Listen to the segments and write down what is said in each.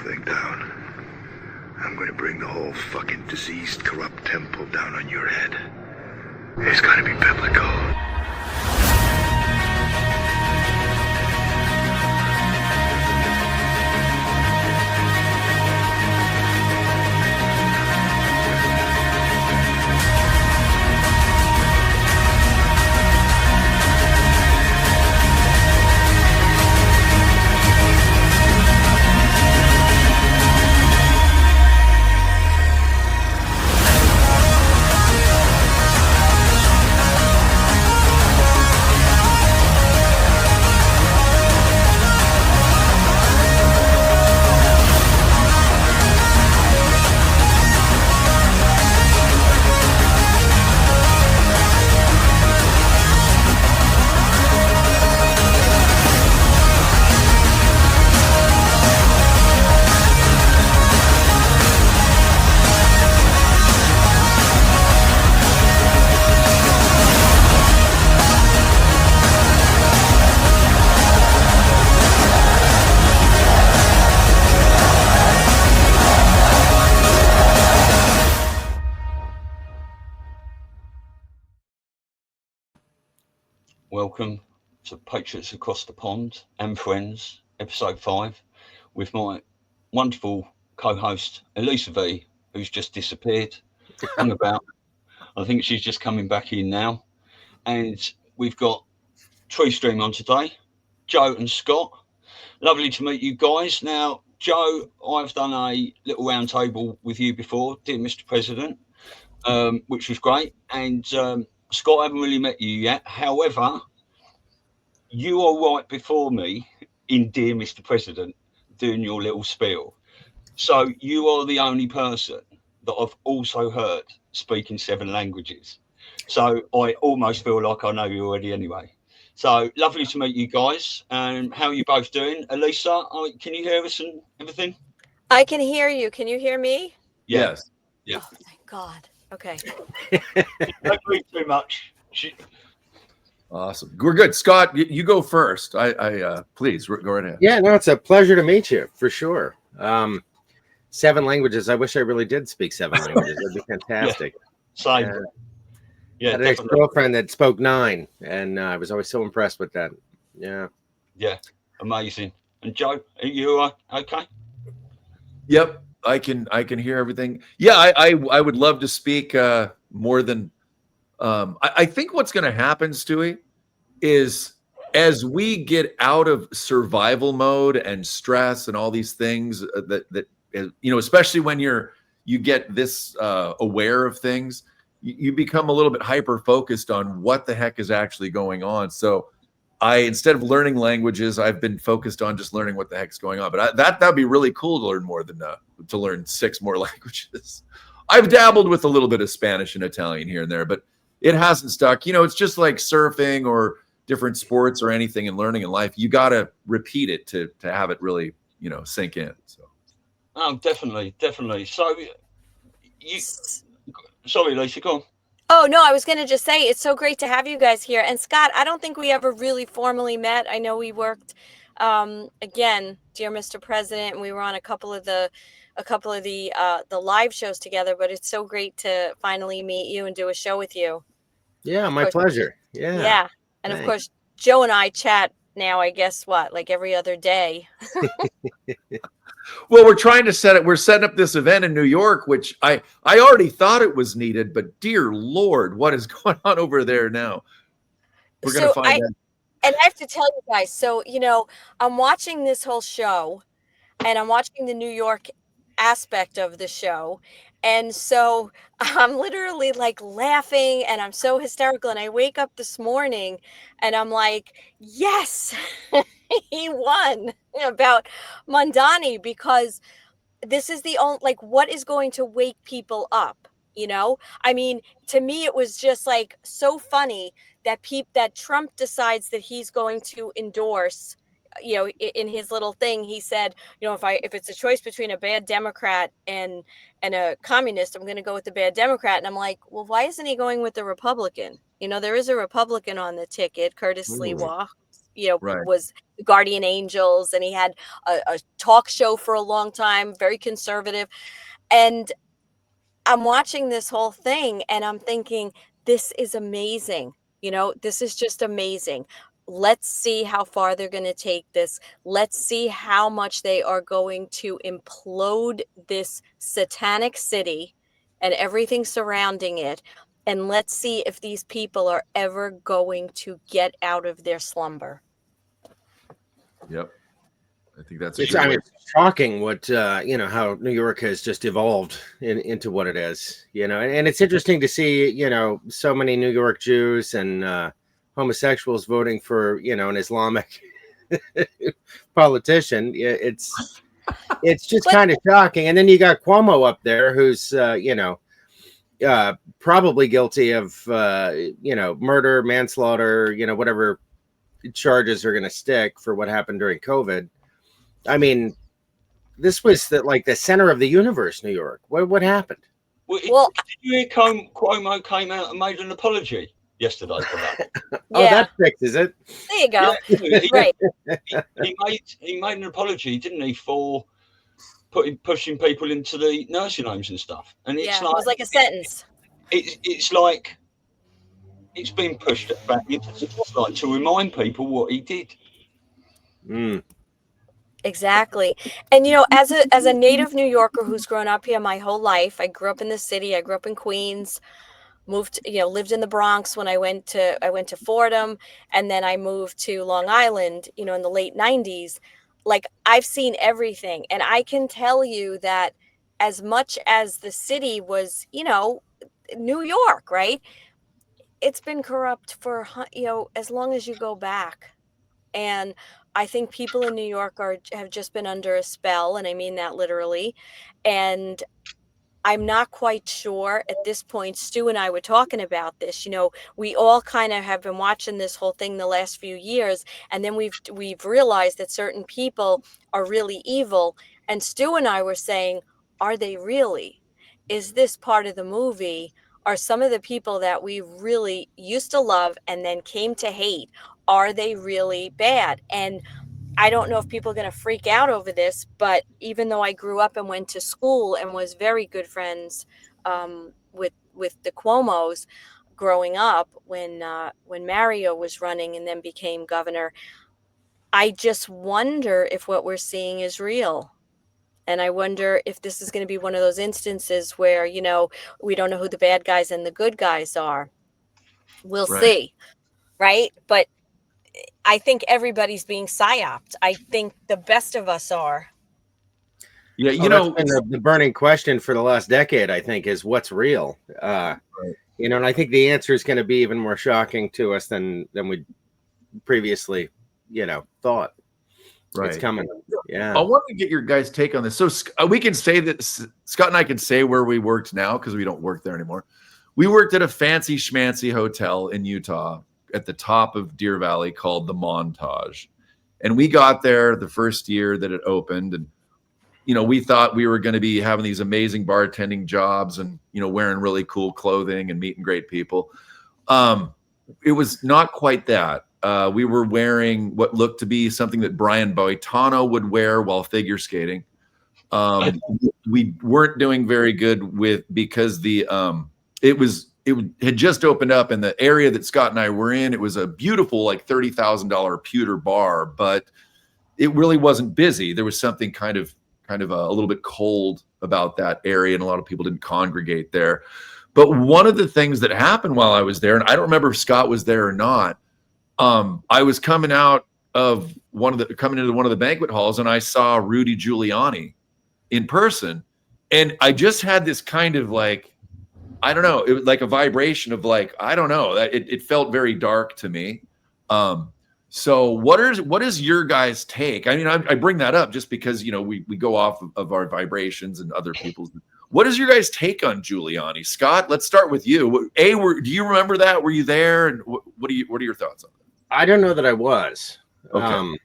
thing down. I'm gonna bring the whole fucking diseased, corrupt temple down on your head. It's gonna be biblical. Welcome to Patriots Across the Pond and Frens, Ep5, with my wonderful co-host Elisa V, who's just disappeared. Hung about. I think she's just coming back in now. And we've got TruthStream on today, Joe and Scott. Lovely to meet you guys. Now, Joe, I've done a little round table with you before, dear Mr. President, which was great. And Scott, I haven't really met you yet. However, you are right before me in Dear Mr. President doing your little spiel. So you are the only person that I've also heard speaking 7 languages. So I almost feel like I know you already anyway. So lovely to meet you guys. And how are you both doing? Elisa, can you hear us and everything? I can hear you. Can you hear me? Yes. Yeah. Oh, thank God. Okay. Don't breathe too much. Awesome. We're good. Scott, you go first. I please go right ahead. Yeah, no, it's a pleasure to meet you for sure. 7 languages. I wish I really did speak 7 languages. That'd be fantastic. Same. I had an ex-girlfriend that spoke 9, and I was always so impressed with that. Yeah. Yeah. Amazing. And Joe, are you okay? Yep. I can hear everything. Yeah, I would love to speak more than I think what's going to happen, Stewie, is as we get out of survival mode and stress and all these things that especially when you get this aware of things, you become a little bit hyper focused on what the heck is actually going on. So instead of learning languages, I've been focused on just learning what the heck's going on. But that'd be really cool to learn more than to learn 6 more languages. I've dabbled with a little bit of Spanish and Italian here and there, but it hasn't stuck. It's just like surfing or different sports or anything in learning in life. You got to repeat it to have it really, sink in. So. Oh, definitely. So sorry, Lisa, go on. Oh, no, I was going to just say it's so great to have you guys here. And Scott, I don't think we ever really formally met. I know we worked, again, dear Mr. President, and we were on a couple of the live shows together, but it's so great to finally meet you and do a show with you. Yeah, my pleasure. Yeah. Yeah. And of course, Joe and I chat now, I guess like every other day. Well, we're trying to we're setting up this event in New York, which I already thought it was needed, but dear Lord, what is going on over there now? We're going to find out. And I have to tell you guys, so, I'm watching this whole show and I'm watching the New York aspect of the show. And so I'm literally like laughing and I'm so hysterical. And I wake up this morning and I'm like, yes, he won about Mondani, because this is the only, what is going to wake people up? I mean, to me, it was just like so funny that that Trump decides that he's going to endorse, in his little thing, he said, if it's a choice between a bad Democrat and a communist, I'm going to go with the bad Democrat. And I'm like, well, why isn't he going with the Republican? There is a Republican on the ticket, Curtis Sliwa. Right. was the guardian angels, and he had a talk show for a long time, very conservative. And I'm watching this whole thing and I'm thinking, this is amazing. This is just amazing. Let's see how far they're going to take this. Let's see how much they are going to implode this satanic city and everything surrounding it. And let's see if these people are ever going to get out of their slumber. Yep. I think that's it's shocking what how New York has just evolved into what it is, and it's interesting to see so many New York Jews and homosexuals voting for an Islamic politician. It's just kind of shocking. And then you got Cuomo up there, who's probably guilty of murder, manslaughter, whatever charges are going to stick for what happened during COVID. I mean, this was the center of the universe, New York. What happened? Well, did you hear Cuomo came out and made an apology yesterday for that? Oh, that fixes it. There you go. Yeah, right. He made an apology, didn't he, for pushing people into the nursing homes and stuff. And it's it was like a sentence. It's like it's been pushed back into the spotlight to remind people what he did. Exactly. And as a native New Yorker who's grown up here my whole life, I grew up in the city. I grew up in Queens, moved, lived in the Bronx when I went to Fordham, and then I moved to Long Island, in the late 90s. Like, I've seen everything, and I can tell you that as much as the city was, New York, right? It's been corrupt for, as long as you go back. And I think people in New York have just been under a spell, and I mean that literally. And I'm not quite sure at this point. Stu and I were talking about this. We all kind of have been watching this whole thing the last few years, and then we've realized that certain people are really evil. And Stu and I were saying, are they really? Is this part of the movie? Are some of the people that we really used to love and then came to hate, are they really bad? And I don't know if people are going to freak out over this, but even though I grew up and went to school and was very good friends with the Cuomos growing up, when Mario was running and then became governor, I just wonder if what we're seeing is real. And I wonder if this is going to be one of those instances where, we don't know who the bad guys and the good guys are. We'll see. Right. But I think everybody's being psyoped. I think the best of us are. Yeah, that's been the burning question for the last decade, I think, is what's real. And I think the answer is going to be even more shocking to us than we previously, thought. Right. It's coming. Yeah. I want to get your guys' take on this. So we can say that Scott and I can say where we worked now because we don't work there anymore. We worked at a fancy schmancy hotel in Utah at the top of Deer Valley called the Montage. And we got there the first year that it opened. And, we thought we were going to be having these amazing bartending jobs and, wearing really cool clothing and meeting great people. It was not quite that. We were wearing what looked to be something that Brian Boitano would wear while figure skating. We weren't doing very good because it had just opened up in the area that Scott and I were in. It was a beautiful, like $30,000 pewter bar, but it really wasn't busy. There was something kind of a little bit cold about that area, and a lot of people didn't congregate there. But one of the things that happened while I was there, and I don't remember if Scott was there or not, I was coming into one of the banquet halls, and I saw Rudy Giuliani in person, and I just had this kind of like, I don't know, it was like a vibration of like, I don't know, it felt very dark to me. So what is your guys' take? I mean, I bring that up just because, we go off of our vibrations and other people's. What is your guys' take on Giuliani? Scott, let's start with you. Do you remember that? Were you there? And what are your thoughts on that? I don't know that I was. Okay.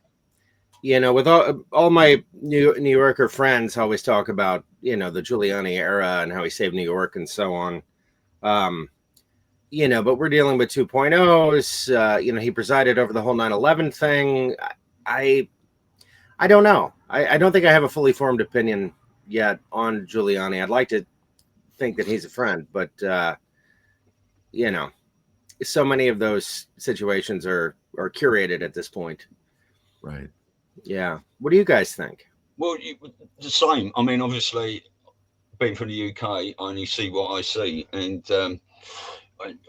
With all my New Yorker friends always talk about, the Giuliani era and how he saved New York and so on. you know, but we're dealing with 2.0s. You know, he presided over the whole 9/11 thing. I don't know. I don't think I have a fully formed opinion yet on Giuliani. I'd like to think that he's a friend, but you know, so many of those situations are curated at this point. Right. Yeah. What do you guys think? Well, the same. I mean, obviously, being from the UK, I only see what I see, and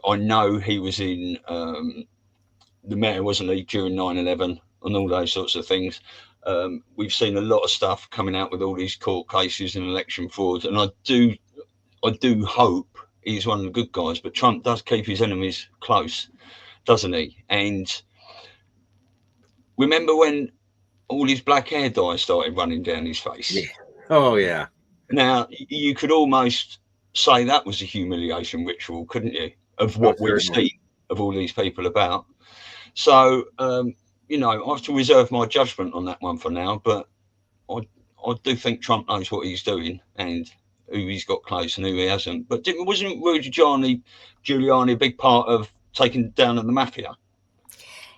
I know he was in the mayor, wasn't he, during 9/11 and all those sorts of things. We've seen a lot of stuff coming out with all these court cases and election fraud, and I do hope he's one of the good guys. But Trump does keep his enemies close, doesn't he? And remember when all his black hair dye started running down his face? Yeah. Oh yeah. Now you could almost say that was a humiliation ritual, couldn't you? Of what we've seen of all these people about. So you know, I have to reserve my judgment on that one for now, but I do think Trump knows what he's doing and who he's got close and who he hasn't. But wasn't Rudy Giuliani a big part of taking down the mafia?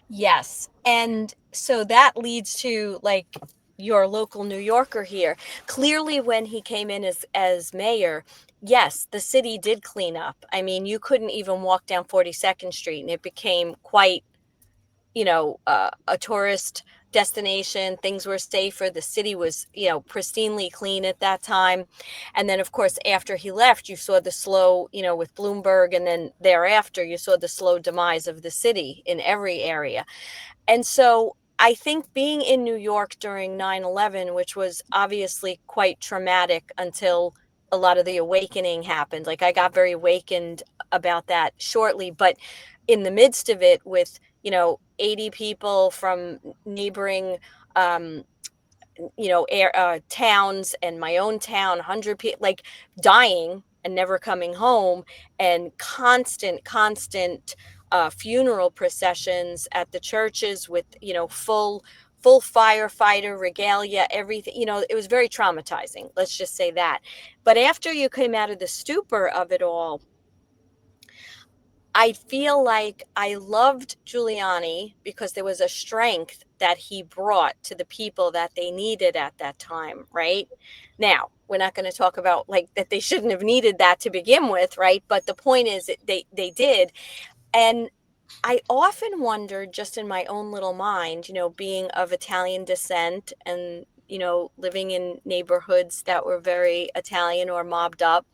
Yes. And so that leads to like your local New Yorker here. Clearly, when he came in as mayor, yes, the city did clean up. I mean, you couldn't even walk down 42nd Street, and it became quite, you know, a tourist destination. Things were safer. The city was, you know, pristinely clean at that time. And then, of course, after he left, you saw the slow, you know, with Bloomberg, and then thereafter, you saw the slow demise of the city in every area. And so I think being in New York during 9/11, which was obviously quite traumatic until a lot of the awakening happened. Like I got very awakened about that shortly, but in the midst of it with, you know, 80 people from neighboring you know, towns and my own town, 100 people like dying and never coming home, and constant funeral processions at the churches with, you know, full firefighter regalia, everything, you know, it was very traumatizing. Let's just say that. But after you came out of the stupor of it all, I feel like I loved Giuliani because there was a strength that he brought to the people that they needed at that time, right? Now, we're not going to talk about like that they shouldn't have needed that to begin with, right? But the point is that they did. And I often wondered, just in my own little mind, you know, being of Italian descent and, you know, living in neighborhoods that were very Italian or mobbed up,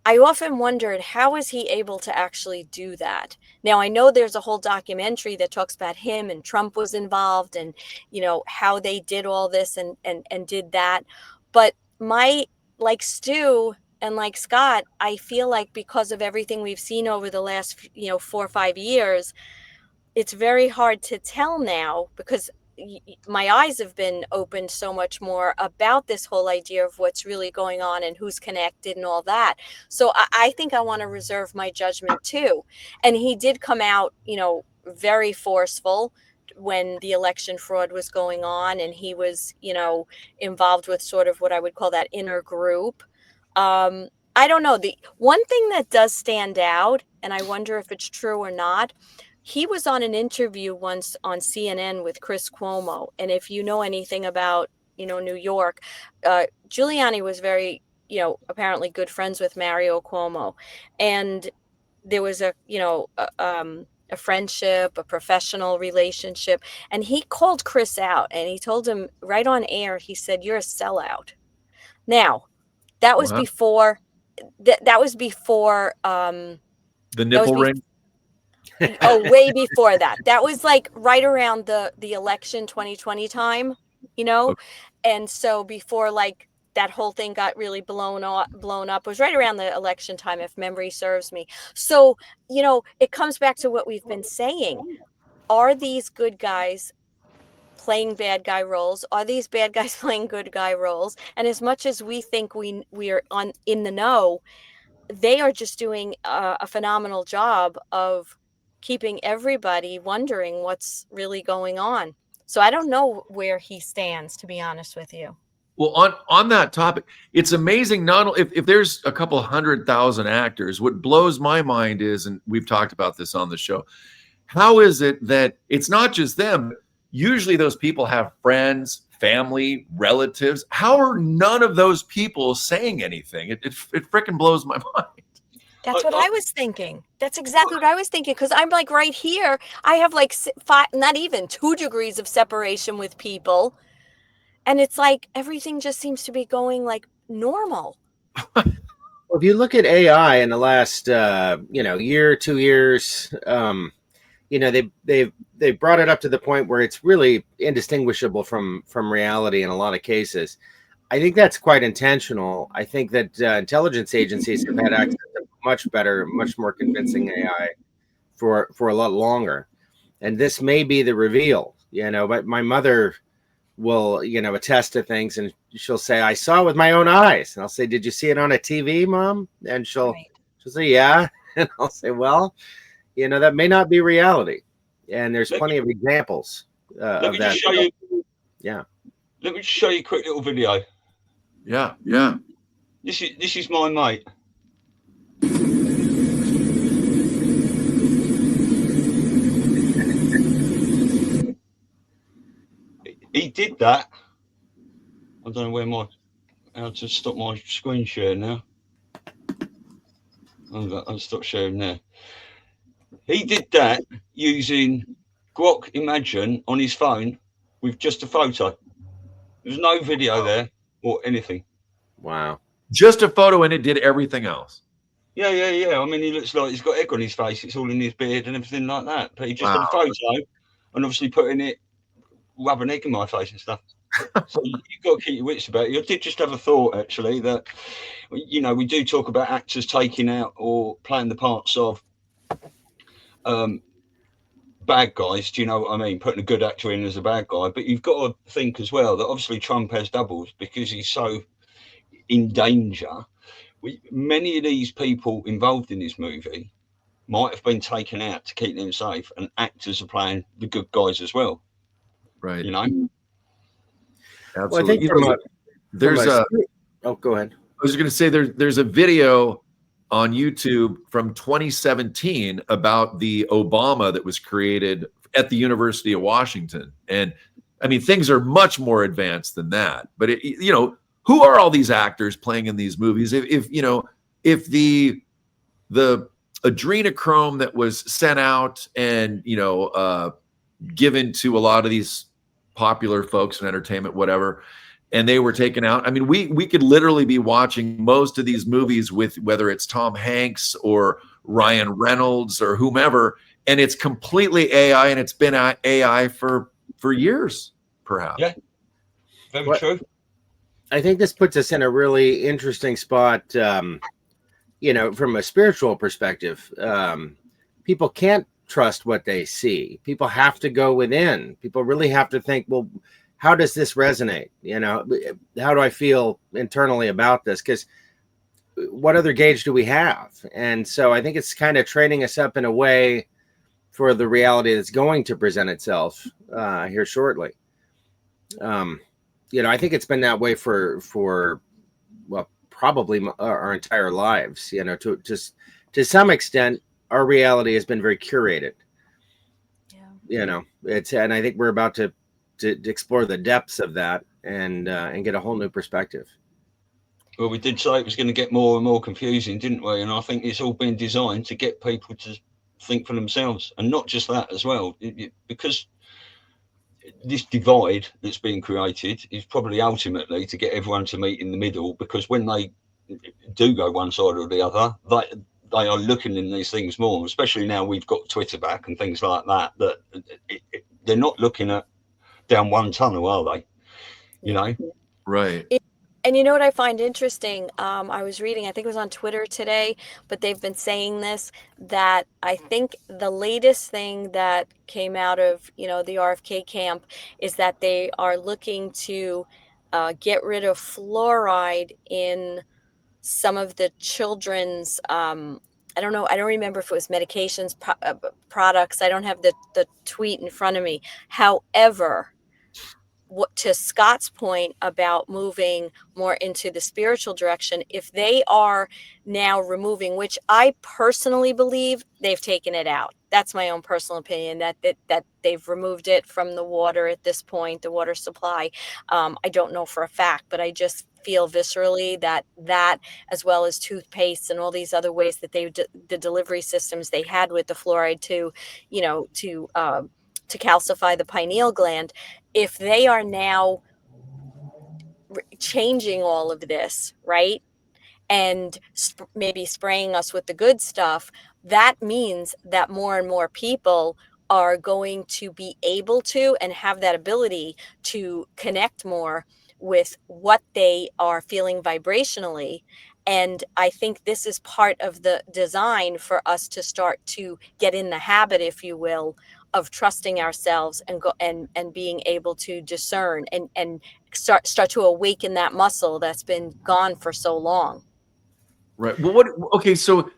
I often wondered, how is he able to actually do that? Now, I know there's a whole documentary that talks about him and Trump was involved and, you know, how they did all this and did that. But like Stu and like Scott, I feel like because of everything we've seen over the last, you know, 4 or 5 years, it's very hard to tell now because my eyes have been opened so much more about this whole idea of what's really going on and who's connected and all that. So I think I want to reserve my judgment too. And he did come out, you know, very forceful when the election fraud was going on, and he was, you know, involved with sort of what I would call that inner group. I don't know. The one thing that does stand out, and I wonder if it's true or not, he was on an interview once on CNN with Chris Cuomo. And if you know anything about, you know, New York, Giuliani was very, you know, apparently good friends with Mario Cuomo. And there was a, you know, a friendship, a professional relationship. And he called Chris out and he told him right on air, he said, "You're a sellout." Now, that was before, that was before, the nipple ring. Oh, way before that. That was like right around the election 2020 time, you know? Okay. And so before like that whole thing got really blown up was right around the election time, if memory serves me. So, you know, it comes back to what we've been saying. Are these good guys playing bad guy roles? Are these bad guys playing good guy roles? And as much as we think we are in the know, they are just doing a phenomenal job of keeping everybody wondering what's really going on. So I don't know where he stands, to be honest with you. Well, on that topic, it's amazing. Not only if there's a couple 100,000 actors, what blows my mind is, and we've talked about this on the show, how is it that it's not just them? Usually, those people have friends, family, relatives. How are none of those people saying anything? It freaking blows my mind. That's what I was thinking. That's exactly what I was thinking. Because I'm like right here. I have like 5, not even 2 degrees of separation with people. And it's like everything just seems to be going like normal. Well, if you look at AI in the last year, 2 years, they brought it up to the point where it's really indistinguishable from reality in a lot of cases. I think that's quite intentional. I think that intelligence agencies have had access to much better, much more convincing AI for a lot longer, and this may be the reveal. But my mother will attest to things, and she'll say, I saw it with my own eyes, and I'll say, did you see it on a TV, Mom? And she'll say, yeah. And I'll say, well, that may not be reality, and there's plenty of examples of that. Show you, yeah, let me just show you a quick little video. Yeah. This is my mate. He did that. I don't know how to stop my screen share now. I'll stop sharing there. He did that using Grok Imagine on his phone with just a photo. There's no video there or anything. Wow. Just a photo, and it did everything else. Yeah. I mean, he looks like he's got egg on his face. It's all in his beard and everything like that. But he just had a photo and obviously putting it, rubbing egg in my face and stuff. So you've got to keep your wits about it. I did just have a thought, actually, that, we do talk about actors taking out or playing the parts of bad guys. Do you know what I mean? Putting a good actor in as a bad guy. But you've got to think as well that obviously Trump has doubles because he's so in danger. Many of these people involved in this movie might have been taken out to keep them safe, and actors are playing the good guys as well. Right. Absolutely. Well, I think oh, go ahead. I was going to say there's a video on YouTube from 2017 about the Obama that was created at the University of Washington. And I mean, things are much more advanced than that. But who are all these actors playing in these movies? If the adrenochrome that was sent out and given to a lot of these popular folks in entertainment, whatever, and they were taken out. I mean, we could literally be watching most of these movies with whether it's Tom Hanks or Ryan Reynolds or whomever, and it's completely AI, and it's been AI for years, perhaps. Yeah, very true. I think this puts us in a really interesting spot, from a spiritual perspective. People can't trust what they see. People have to go within. People really have to think, well, how does this resonate? How do I feel internally about this? Because what other gauge do we have? And so I think it's kind of training us up in a way for the reality that's going to present itself here shortly. I think it's been that way for probably our entire lives. To some extent, our reality has been very curated. Yeah. And I think we're about to explore the depths of that and get a whole new perspective. Well, we did say it was going to get more and more confusing, didn't we? And I think it's all been designed to get people to think for themselves, and not just that as well, because this divide that's being created is probably ultimately to get everyone to meet in the middle, because when they do go one side or the other, they are looking in these things more, especially now we've got Twitter back and things like that, they're not looking at down one tunnel, are they? Right. And you know what I find interesting? I was reading, I think it was on Twitter today, but they've been saying this, that I think the latest thing that came out of, the RFK camp is that they are looking to get rid of fluoride in some of the children's, I don't know, I don't remember if it was medications, products. I don't have the tweet in front of me. However, to Scott's point about moving more into the spiritual direction, if they are now removing, which I personally believe they've taken it out. That's my own personal opinion, that they've removed it from the water at this point, the water supply. I don't know for a fact, but I just feel viscerally that as well as toothpaste and all these other ways that the delivery systems they had with the fluoride to calcify the pineal gland, if they are now changing all of this, right, and maybe spraying us with the good stuff, that means that more and more people are going to be able to and have that ability to connect more with what they are feeling vibrationally. And I think this is part of the design for us to start to get in the habit, if you will, of trusting ourselves and being able to discern and start to awaken that muscle that's been gone for so long. Right. Well, okay, so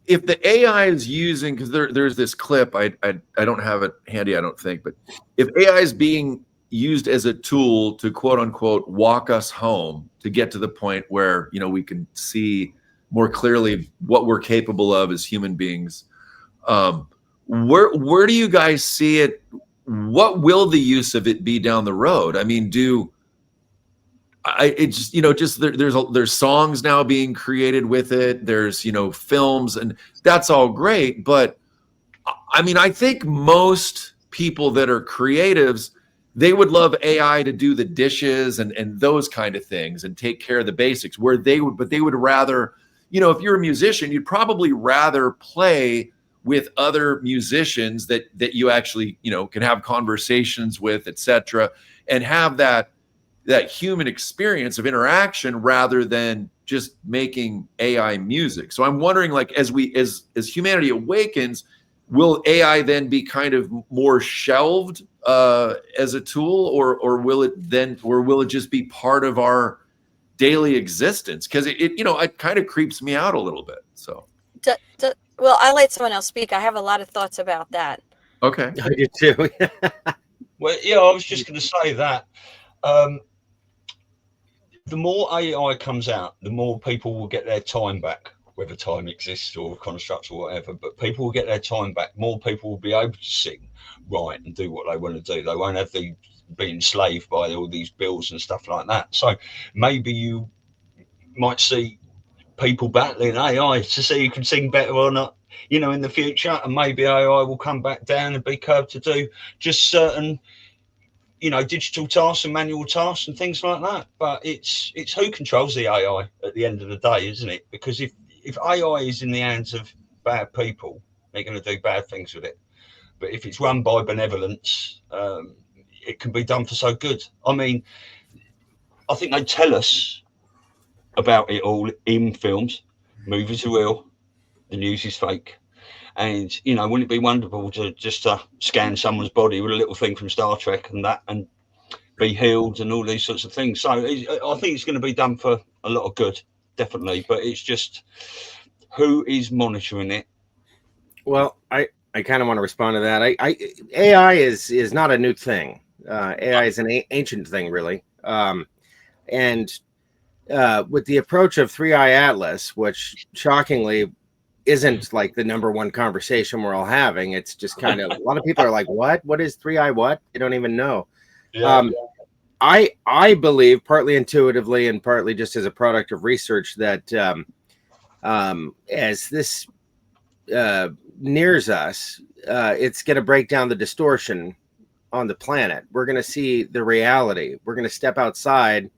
if the AI is using, because there's this clip, I don't have it handy, I don't think, but if AI is being used as a tool to quote unquote walk us home to get to the point where, you know, we can see more clearly what we're capable of as human beings, where do you guys see it? What will the use of it be down the road? I mean, it's, you know, just there's songs now being created with it. There's, you know, films, and that's all great. But I mean, I think most people that are creatives, they would love AI to do the dishes and those kind of things and take care of the basics, where they would rather, you know, if you're a musician, you'd probably rather play with other musicians that you actually, you know, can have conversations with, etc., and have that human experience of interaction rather than just making AI music. So I'm wondering, like, as humanity awakens, will AI then be kind of more shelved as a tool, or will it just be part of our daily existence? Because it kind of creeps me out a little bit. So well, I'll let someone else speak. I have a lot of thoughts about that. Okay. I do too. Well, yeah, I was just going to say that the more AI comes out, the more people will get their time back, whether time exists or constructs or whatever, but people will get their time back. More people will be able to sing, write, and do what they want to do. They won't have to be enslaved by all these bills and stuff like that. So maybe you might see people battling AI to see who can sing better or not, you know, in the future. And maybe AI will come back down and be curved to do just certain, you know, digital tasks and manual tasks and things like that. But it's who controls the AI at the end of the day, isn't it? Because if AI is in the hands of bad people, they're going to do bad things with it. But if it's run by benevolence, it can be done for so good. I mean, I think they tell us about it all in films. Movies are real, the news is fake. And, you know, wouldn't it be wonderful to just scan someone's body with a little thing from Star Trek and be healed and all these sorts of things? So I think it's going to be done for a lot of good, definitely. But it's just who is monitoring it. Well, I kind of want to respond to that. AI is not a new thing. AI is an ancient thing, really. And with the approach of 3i Atlas, which shockingly isn't like the number one conversation we're all having. It's just kind of, a lot of people are like, what is 3i what? They don't even know. Yeah. I believe, partly intuitively and partly just as a product of research, that as this nears us, it's going to break down the distortion on the planet. We're going to see the reality. We're going to step outside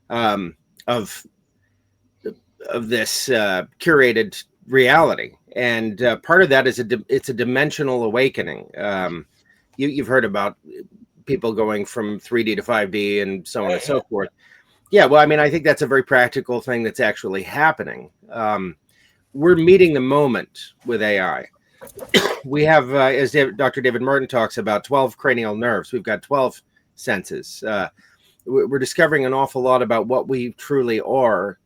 of this curated reality, and part of that is it's a dimensional awakening. You've heard about people going from 3D to 5D and so on and so forth. Yeah, well, I mean, I think that's a very practical thing that's actually happening. We're meeting the moment with AI. We have, as Dr. David Martin talks about, 12 cranial nerves. We've got 12 senses. We're discovering an awful lot about what we truly are.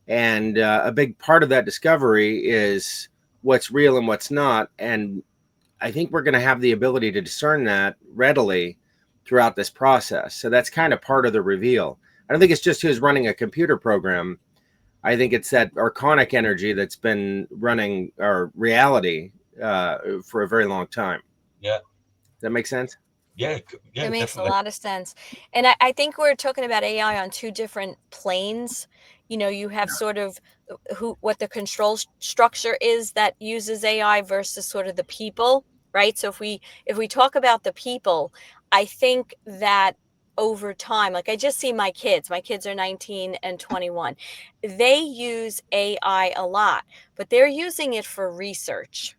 And a big part of that discovery is what's real and what's not. And I think we're going to have the ability to discern that readily throughout this process. So that's kind of part of the reveal. I don't think it's just who's running a computer program. I think it's that archonic energy that's been running our reality for a very long time. Yeah. Does that make sense? Yeah, It makes definitely. a lot of sense. And I think we're talking about AI on two different planes. You have sort of what the control structure is that uses AI versus sort of the people, right? So if we talk about the people, I think that over time, like I just see my kids are 19 and 21. They use AI a lot, but they're using it for research.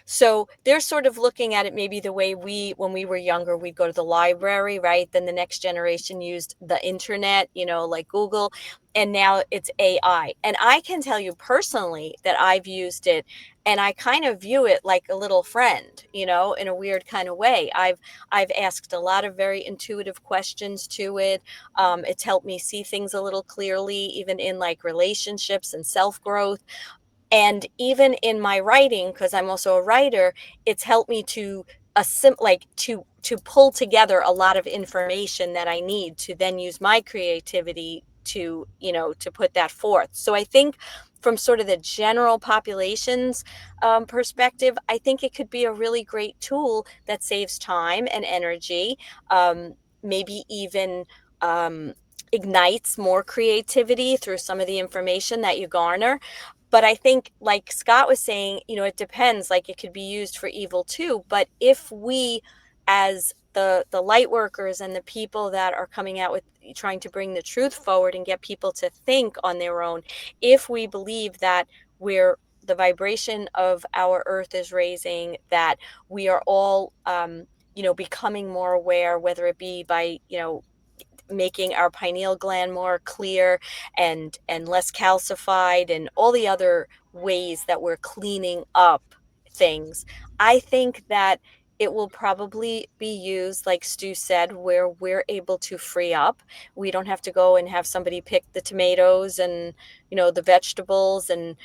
So they're sort of looking at it maybe the way when we were younger, we'd go to the library, right? Then the next generation used the internet, like Google, and now it's AI. And I can tell you personally that I've used it, and I kind of view it like a little friend, in a weird kind of way. I've asked a lot of very intuitive questions to it. It's helped me see things a little clearly, even in like relationships and self-growth. And even in my writing, because I'm also a writer, it's helped me to to pull together a lot of information that I need to then use my creativity to to put that forth. So I think from sort of the general population's perspective, I think it could be a really great tool that saves time and energy, maybe even ignites more creativity through some of the information that you garner. But I think, like Scott was saying, it depends. Like, it could be used for evil too. But if we, as the light workers and the people that are coming out with trying to bring the truth forward and get people to think on their own, if we believe that the vibration of our earth is raising, that we are all, becoming more aware, whether it be by, making our pineal gland more clear and less calcified, and all the other ways that we're cleaning up things, I think that it will probably be used, like Stu said, where we're able to free up. We don't have to go and have somebody pick the tomatoes and the vegetables and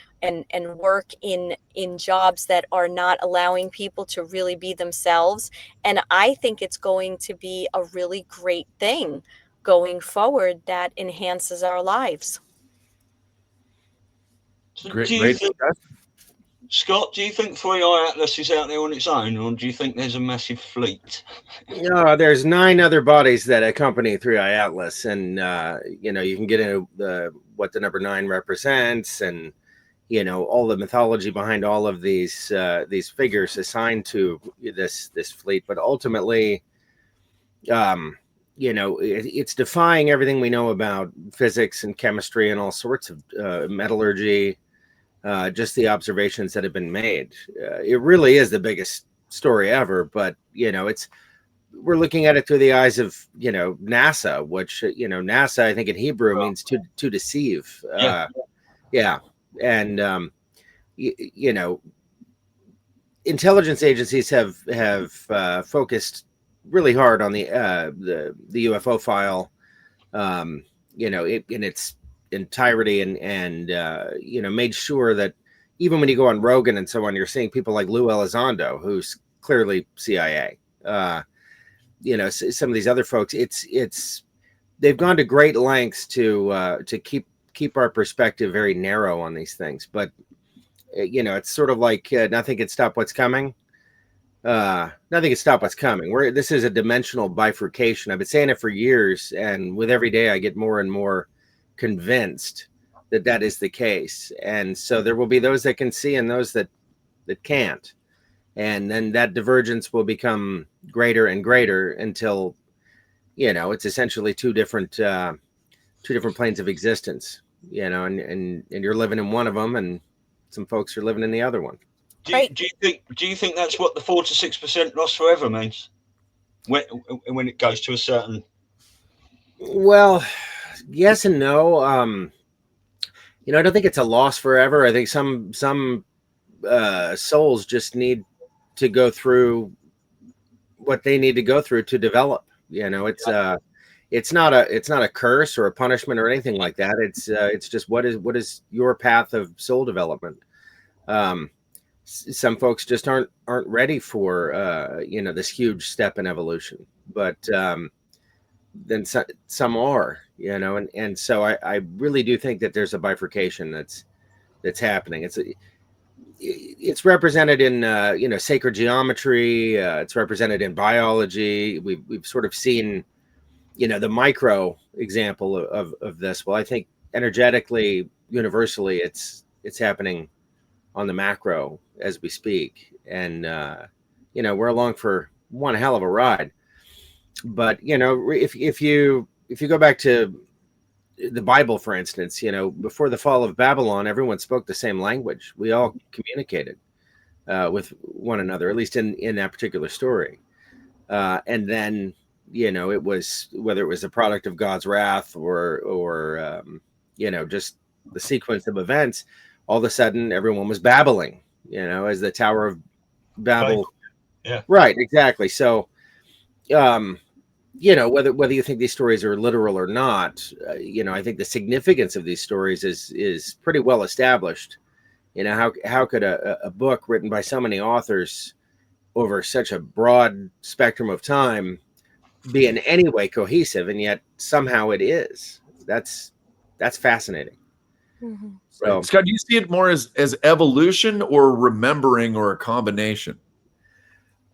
work in jobs that are not allowing people to really be themselves. And I think it's going to be a really great thing going forward that enhances our lives. So Great, do you great think, discussion. Scott, do you think 3i Atlas is out there on its own, or do you think there's a massive fleet? No, there's 9 other bodies that accompany 3i Atlas, and you can get into what the number 9 represents, and all the mythology behind all of these figures assigned to this fleet. But ultimately, it's defying everything we know about physics and chemistry and all sorts of metallurgy. Just the observations that have been made. It really is the biggest story ever. But we're looking at it through the eyes of NASA, which NASA, I think in Hebrew, means to deceive. Yeah. And intelligence agencies have focused really hard on the UFO file, in its entirety, and made sure that even when you go on Rogan and so on, you're seeing people like Lou Elizondo, who's clearly CIA. Some of these other folks, they've gone to great lengths to keep our perspective very narrow on these things. But it's sort of like nothing can stop what's coming. Nothing can stop what's coming. This is a dimensional bifurcation. I've been saying it for years, and with every day I get more and more convinced that is the case. And so there will be those that can see and those that can't, and then that divergence will become greater and greater until it's essentially two different planes of existence. And you're living in one of them, and some folks are living in the other one. Do you think that's what the 4 to 6% lost forever means when it goes to a certain? Well, yes and no. I don't think it's a loss forever. I think some souls just need to go through what they need to go through to develop. It's not a curse or a punishment or anything like that. It's just what is your path of soul development. some folks just aren't ready for this huge step in evolution, but then some are, and so I really do think that there's a bifurcation that's happening. It's represented in sacred geometry. It's represented in biology. We've sort of seen the micro example of this. Well, I think energetically, universally, it's happening on the macro as we speak, and we're along for one hell of a ride. But if you go back to the Bible, for instance, before the fall of Babylon, everyone spoke the same language. We all communicated with one another, at least in that particular story. And then it was, whether it was a product of God's wrath or just the sequence of events, all of a sudden everyone was babbling, as the Tower of Babel. Yeah. Right. Exactly. So, whether you think these stories are literal or not, I think the significance of these stories is pretty well established. How could a book written by so many authors over such a broad spectrum of time be in any way cohesive, and yet somehow it is? That's fascinating. Mm-hmm. So, right. Scott, do you see it more as evolution or remembering, or a combination?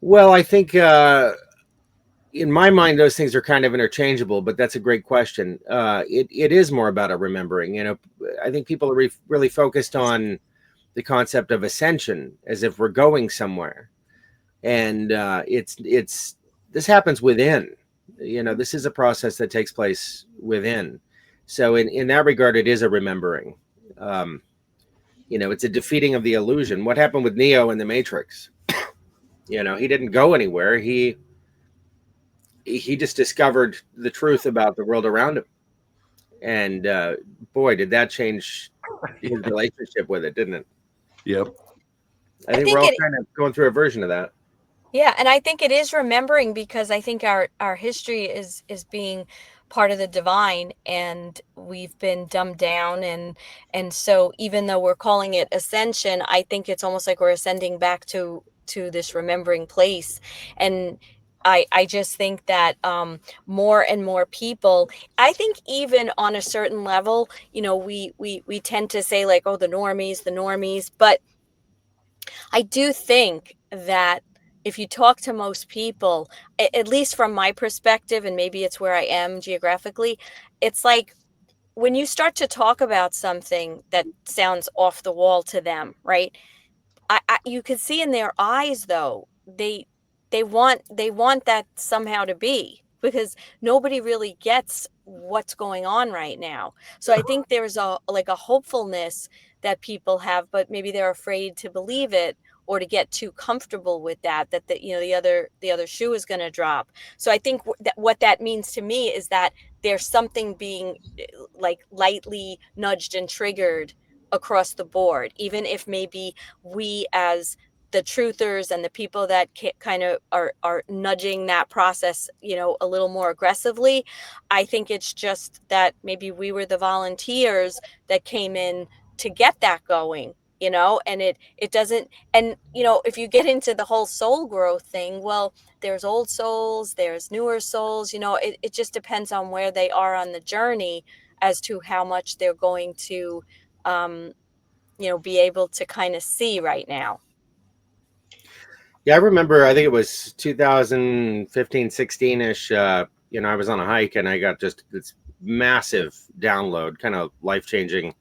well, I think in my mind, those things are kind of interchangeable, but that's a great question. It is more about a remembering. I think people are really focused on the concept of ascension, as if we're going somewhere, and this happens within. This is a process that takes place within. So in that regard, it is a remembering. It's a defeating of the illusion. What happened with Neo in the Matrix? He didn't go anywhere. He just discovered the truth about the world around him, and boy, did that change his relationship with it, didn't it? Yep. I think we're all kind of going through a version of that. Yeah, and I think it is remembering, because I think our history is being part of the divine, and we've been dumbed down, and so even though we're calling it ascension, I think it's almost like we're ascending back to this remembering place. And I just think that more and more people, I think even on a certain level, we tend to say like, oh, the normies, but I do think that if you talk to most people, at least from my perspective, and maybe it's where I am geographically, it's like when you start to talk about something that sounds off the wall to them, right? You could see in their eyes, though, they want that somehow to be, because nobody really gets what's going on right now. So I think there's a hopefulness that people have, but maybe they're afraid to believe it, or to get too comfortable with that the other shoe is going to drop. So I think what that means to me is that there's something being like lightly nudged and triggered across the board, even if maybe we as the truthers and the people that kind of are nudging that process, a little more aggressively. I think it's just that maybe we were the volunteers that came in to get that going, and it doesn't. And, if you get into the whole soul growth thing, well, there's old souls, there's newer souls, it just depends on where they are on the journey as to how much they're going to, be able to kind of see right now. Yeah, I remember, I think it was 2015, 16-ish, I was on a hike and I got just this massive download, kind of life-changing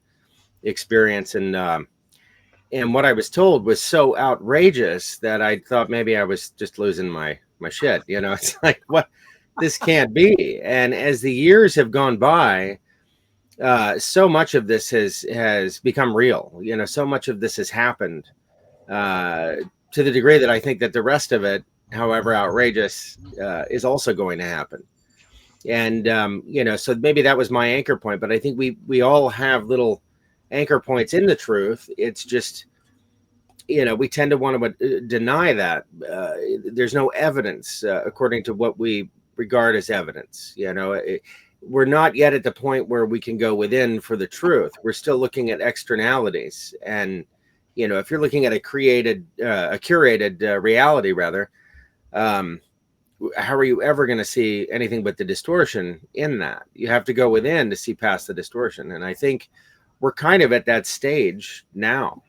experience. And what I was told was so outrageous that I thought maybe I was just losing my shit. It's like, what? This can't be. And as the years have gone by, so much of this has become real. So much of this has happened, to the degree that I think that the rest of it, however outrageous, is also going to happen. And so maybe that was my anchor point. But I think we all have little anchor points in the truth. It's just, we tend to want to deny that. There's no evidence, according to what we regard as evidence. We're not yet at the point where we can go within for the truth. We're still looking at externalities, and You know, if you're looking at a curated reality, rather, how are you ever going to see anything but the distortion in that? You have to go within to see past the distortion. And I think we're kind of at that stage now.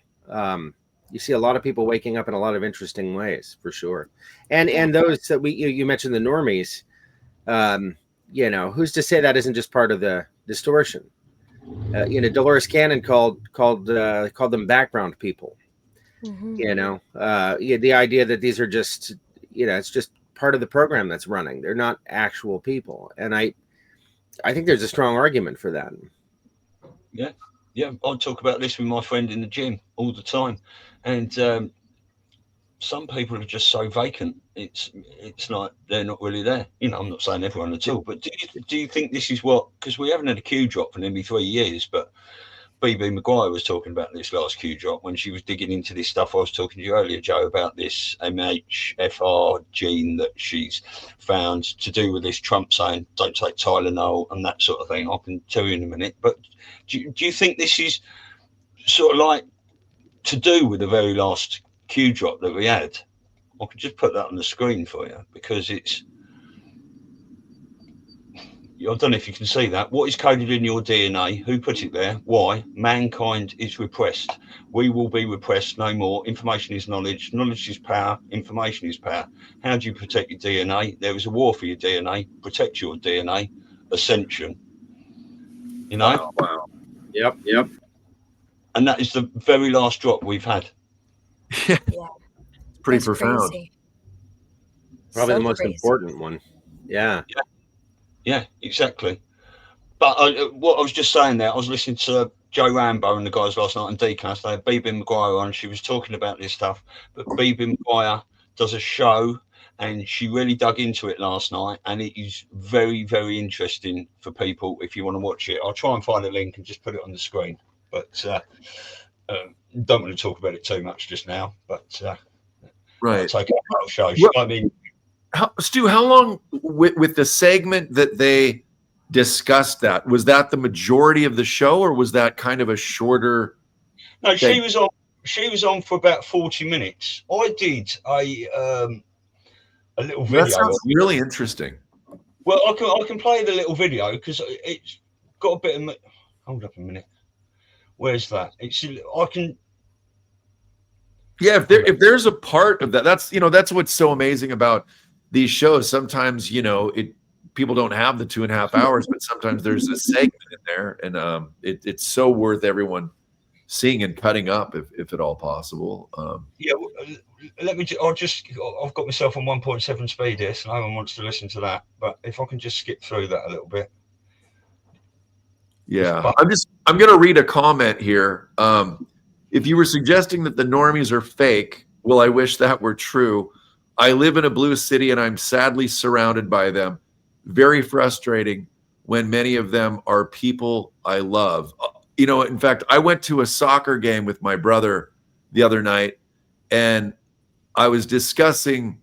You see a lot of people waking up in a lot of interesting ways, for sure. And those that you mentioned, the normies, you know, who's to say that isn't just part of the distortion? You know, Dolores Cannon called them background people. You know, the idea that these are just, you know, it's just part of the program that's running. They're not actual people. And I think there's a strong argument for that. Yeah. I talk about this with my friend in the gym all the time. And some people are just so vacant. It's like they're not really there. You know, I'm not saying everyone at all, but do you think this is what, because we haven't had a Q drop for nearly 3 years, but BB Maguire was talking about this last Q drop when she was digging into this stuff. I was talking to you earlier, Joe, about this MHFR gene that she's found to do with this Trump saying don't take Tylenol and that sort of thing. I can tell you in a minute. But do you think this is sort of like to do with the very last Q drop that we had? I could just put that on the screen for you because it's, I don't know if you can see that. What is coded in your DNA? Who put it there? Why? Mankind is repressed. We will be repressed no more. Information is knowledge. Knowledge is power. Information is power. How do you protect your DNA? There is a war for your DNA. Protect your DNA. Ascension. You know? Wow. Yep. And that is the very last drop we've had. Yeah. It's pretty profound. Crazy. Probably So the most crazy. important one. Yeah, exactly. But what I was just saying there, I was listening to Joe Rambo and the guys last night on Dcast. They had BB Maguire on. She was talking about this stuff. But BB Maguire does a show, and she really dug into it last night. And it is very, very interesting for people if you want to watch it. I'll try and find a link and just put it on the screen. But don't want to talk about it too much just now. But Right. I'll take it on the show. Well, I mean, Stu, how long with the segment that they discussed that? Was that the majority of the show, or was that kind of a shorter? No, she was on for about 40 minutes. I did a little video. That sounds really interesting. Well, I can play the little video because it's got a bit of. Hold up a minute. Where's that? I can. Yeah, if there's a part of that, that's what's so amazing about these shows. Sometimes people don't have the 2.5 hours, but sometimes there's a segment in there, and it's so worth everyone seeing and cutting up if at all possible. Yeah, let me. I've got myself on 1.7 speed here, so no one wants to listen to that. But if I can just skip through that a little bit. Yeah, I'm going to read a comment here. If you were suggesting that the normies are fake, well, I wish that were true. I live in a blue city and I'm sadly surrounded by them. Very frustrating when many of them are people I love. In fact, I went to a soccer game with my brother the other night, and I was discussing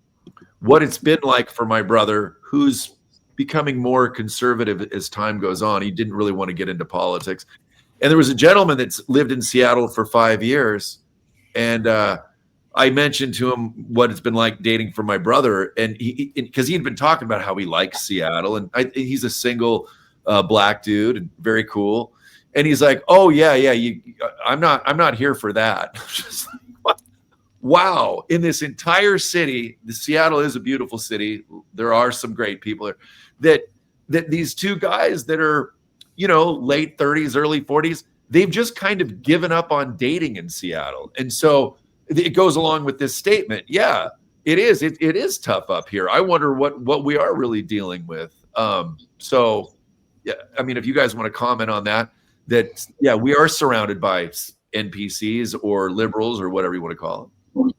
what it's been like for my brother, who's becoming more conservative as time goes on. He didn't really want to get into politics. And there was a gentleman that's lived in Seattle for 5 years. And I mentioned to him what it's been like dating for my brother. And because he'd been talking about how he likes Seattle. And he's a single black dude, and very cool. And he's like, oh, yeah, I'm not here for that. Just like, what? Wow. In this entire city, Seattle is a beautiful city. There are some great people there. That these two guys that are, late 30s, early 40s, they've just kind of given up on dating in Seattle. And so it goes along with this statement. Yeah, it is. It is tough up here. I wonder what we are really dealing with. So, yeah, I mean, if you guys want to comment on that, yeah, we are surrounded by NPCs or liberals or whatever you want to call them.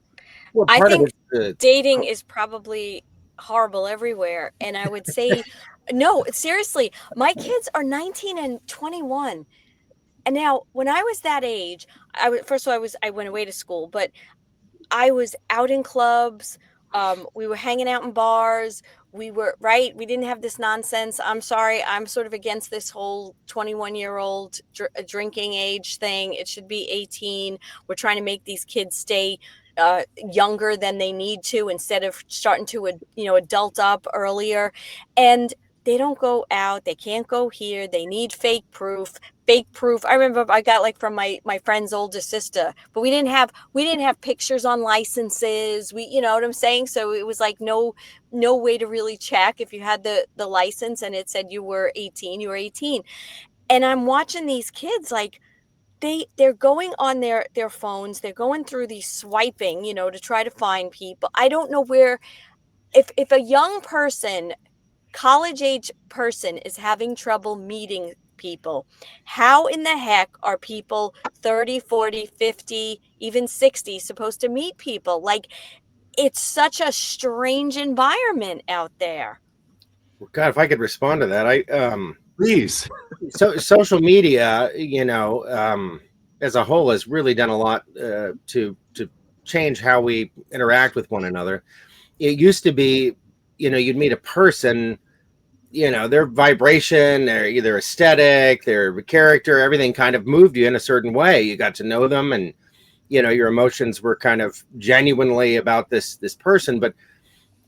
Well, I think dating is probably horrible everywhere. And I would say, no, seriously, my kids are 19 and 21. And now when I was that age, I went away to school, but I was out in clubs. We were hanging out in bars. we were right. We didn't have this nonsense. I'm sorry. I'm sort of against this whole 21-year-old drinking age thing. It should be 18. We're trying to make these kids stay younger than they need to instead of starting to, adult up earlier. And they don't go out. They can't go here. They need fake proof. I remember I got like from my friend's older sister, but we didn't have pictures on licenses. You know what I'm saying? So it was like no way to really check if you had the license and it said you were 18, you were 18. And I'm watching these kids like they're going on their phones. They're going through these swiping, to try to find people. I don't know where, if a young person, college age person is having trouble meeting people, how in the heck are people 30, 40, 50, even 60 supposed to meet people? Like, it's such a strange environment out there. God, if I could respond to that, please. So social media, as a whole, has really done a lot to change how we interact with one another. It used to be, you'd meet a person, their vibration, their aesthetic, their character, everything kind of moved you in a certain way. You got to know them, and your emotions were kind of genuinely about this person. But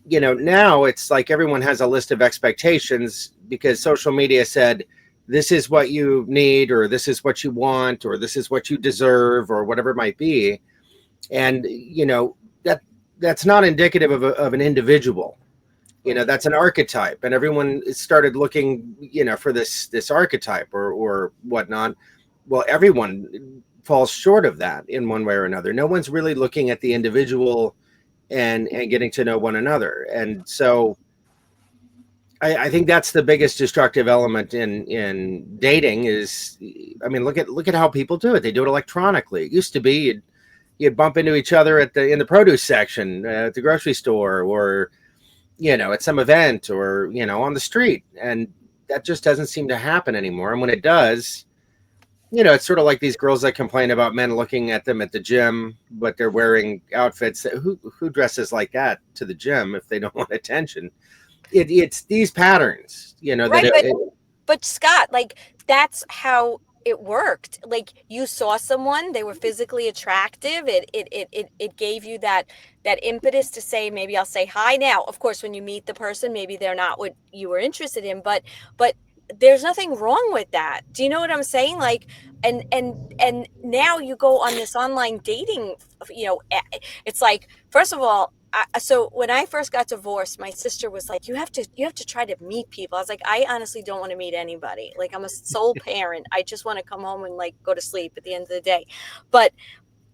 now it's like everyone has a list of expectations because social media said this is what you need, or this is what you want, or this is what you deserve, or whatever it might be. And that's not indicative of an individual. That's an archetype, and everyone started looking, for this archetype or whatnot. Well, everyone falls short of that in one way or another. No one's really looking at the individual and getting to know one another. And so I think that's the biggest destructive element in dating is, I mean, look at how people do it. They do it electronically. It used to be you'd bump into each other in the produce section at the grocery store, or at some event, or on the street, and that just doesn't seem to happen anymore. And when it does, it's sort of like these girls that complain about men looking at them at the gym, but they're wearing outfits. Who dresses like that to the gym if they don't want attention? It's these patterns, right, but Scott, like, that's how it worked. Like, you saw someone, they were physically attractive. It gave you that impetus to say, maybe I'll say hi. Now, of course, when you meet the person, maybe they're not what you were interested in, but there's nothing wrong with that. Do you know what I'm saying? Like, and now you go on this online dating, it's like, first of all, so when I first got divorced, my sister was like, you have to try to meet people. I was like, I honestly don't want to meet anybody. Like, I'm a sole parent. I just want to come home and like go to sleep at the end of the day. But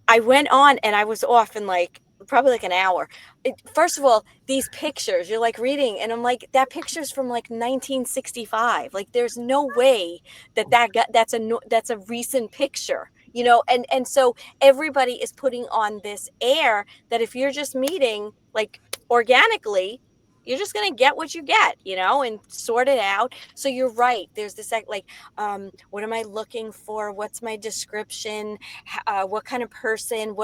I went on and I was off in like probably like an hour. First of all, these pictures, you're like reading, and I'm like, that picture's from like 1965. Like, there's no way that's a recent picture, and so everybody is putting on this air that if you're just meeting like organically, you're just going to get what you get, and sort it out. So you're right. There's this like, what am I looking for? What's my description? What kind of person?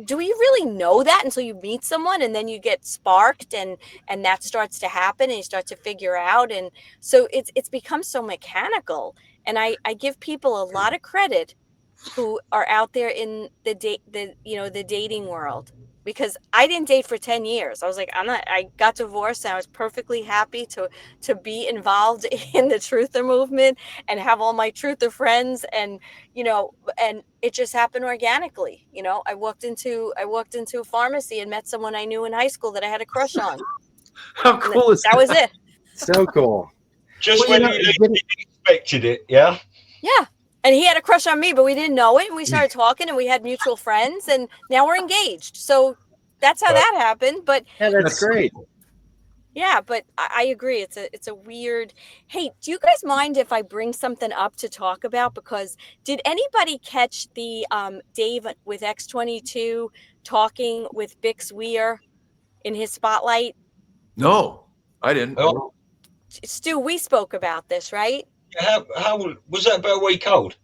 Do you really know that until you meet someone, and then you get sparked and that starts to happen and you start to figure out? And so it's become so mechanical. And I give people a lot of credit who are out there in the dating world, because I didn't date for 10 years. I was like, I got divorced and I was perfectly happy to be involved in the truther movement and have all my truther friends, and and it just happened organically. I walked into a pharmacy and met someone I knew in high school that I had a crush on. How cool is that? That was it. So cool. Just when you expected it, yeah? Yeah. And he had a crush on me, but we didn't know it. And we started talking, and we had mutual friends, and now we're engaged. So that's how that happened. But yeah, that's great. Yeah, but I agree. It's a weird. Hey, do you guys mind if I bring something up to talk about? Because did anybody catch the Dave with X22 talking with Bix Weir in his spotlight? No, I didn't. Oh. Stu, we spoke about this, right? How was that about a week old?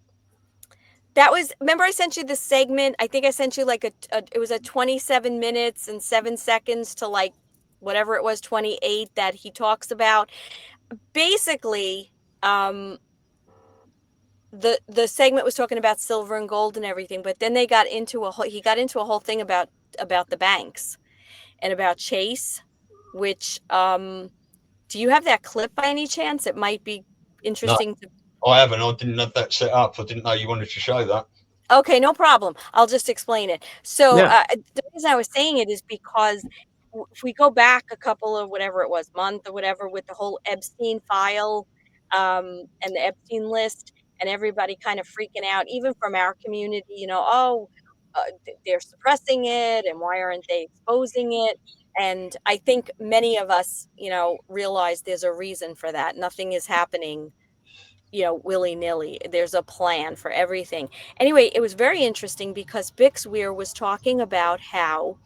That was, remember I sent you the segment? I think I sent you like it was a 27 minutes and 7 seconds to like whatever it was, 28, that he talks about. Basically, the segment was talking about silver and gold and everything, but then he got into a whole thing about the banks and about Chase, which do you have that clip by any chance? It might be interesting to. I haven't. I didn't have that set up. I didn't know you wanted to show that. Okay, no problem. I'll just explain it. So Yeah. the reason I was saying it is because if we go back a couple of whatever it was, month or whatever, with the whole Epstein file and the Epstein list, and everybody kind of freaking out, even from our community, they're suppressing it, and why aren't they exposing it? And I think many of us, realize there's a reason for that. Nothing is happening willy-nilly. There's a plan for everything. Anyway, it was very interesting because Bixweir was talking about how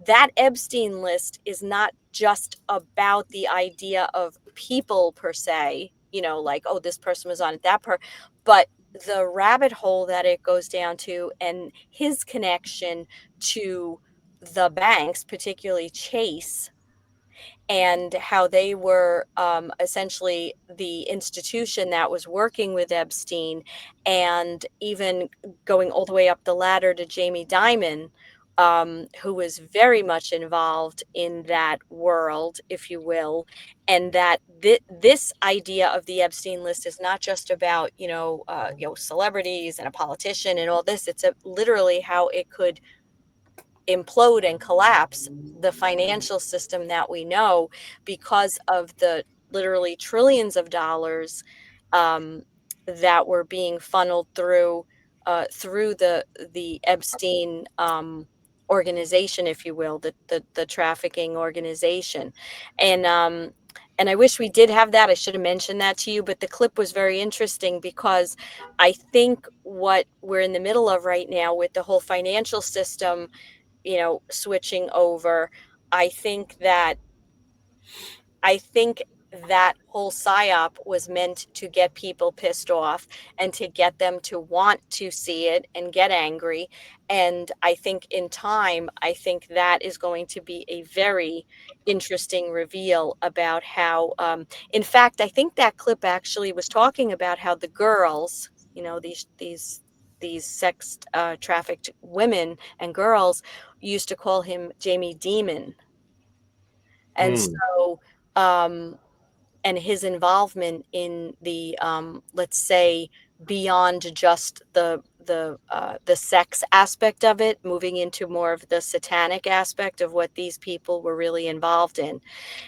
that Epstein list is not just about the idea of people per se, like, oh, this person was on it, but the rabbit hole that it goes down to, and his connection to the banks, particularly Chase, and how they were essentially the institution that was working with Epstein, and even going all the way up the ladder to Jamie Dimon, who was very much involved in that world, if you will, and that this idea of the Epstein list is not just about celebrities and a politician and all this. It's literally how it could implode and collapse the financial system that we know, because of the literally trillions of dollars that were being funneled through the Epstein organization, if you will, the trafficking organization. And I wish we did have that. I should have mentioned that to you, but the clip was very interesting because I think what we're in the middle of right now with the whole financial system switching over, I think that whole psyop was meant to get people pissed off and to get them to want to see it and get angry. And I think in time, I think that is going to be a very interesting reveal about how, in fact, I think that clip actually was talking about how the girls, these sex trafficked women and girls used to call him Jamie Demon. And so, and his involvement in the, let's say, beyond just the sex aspect of it, moving into more of the satanic aspect of what these people were really involved in.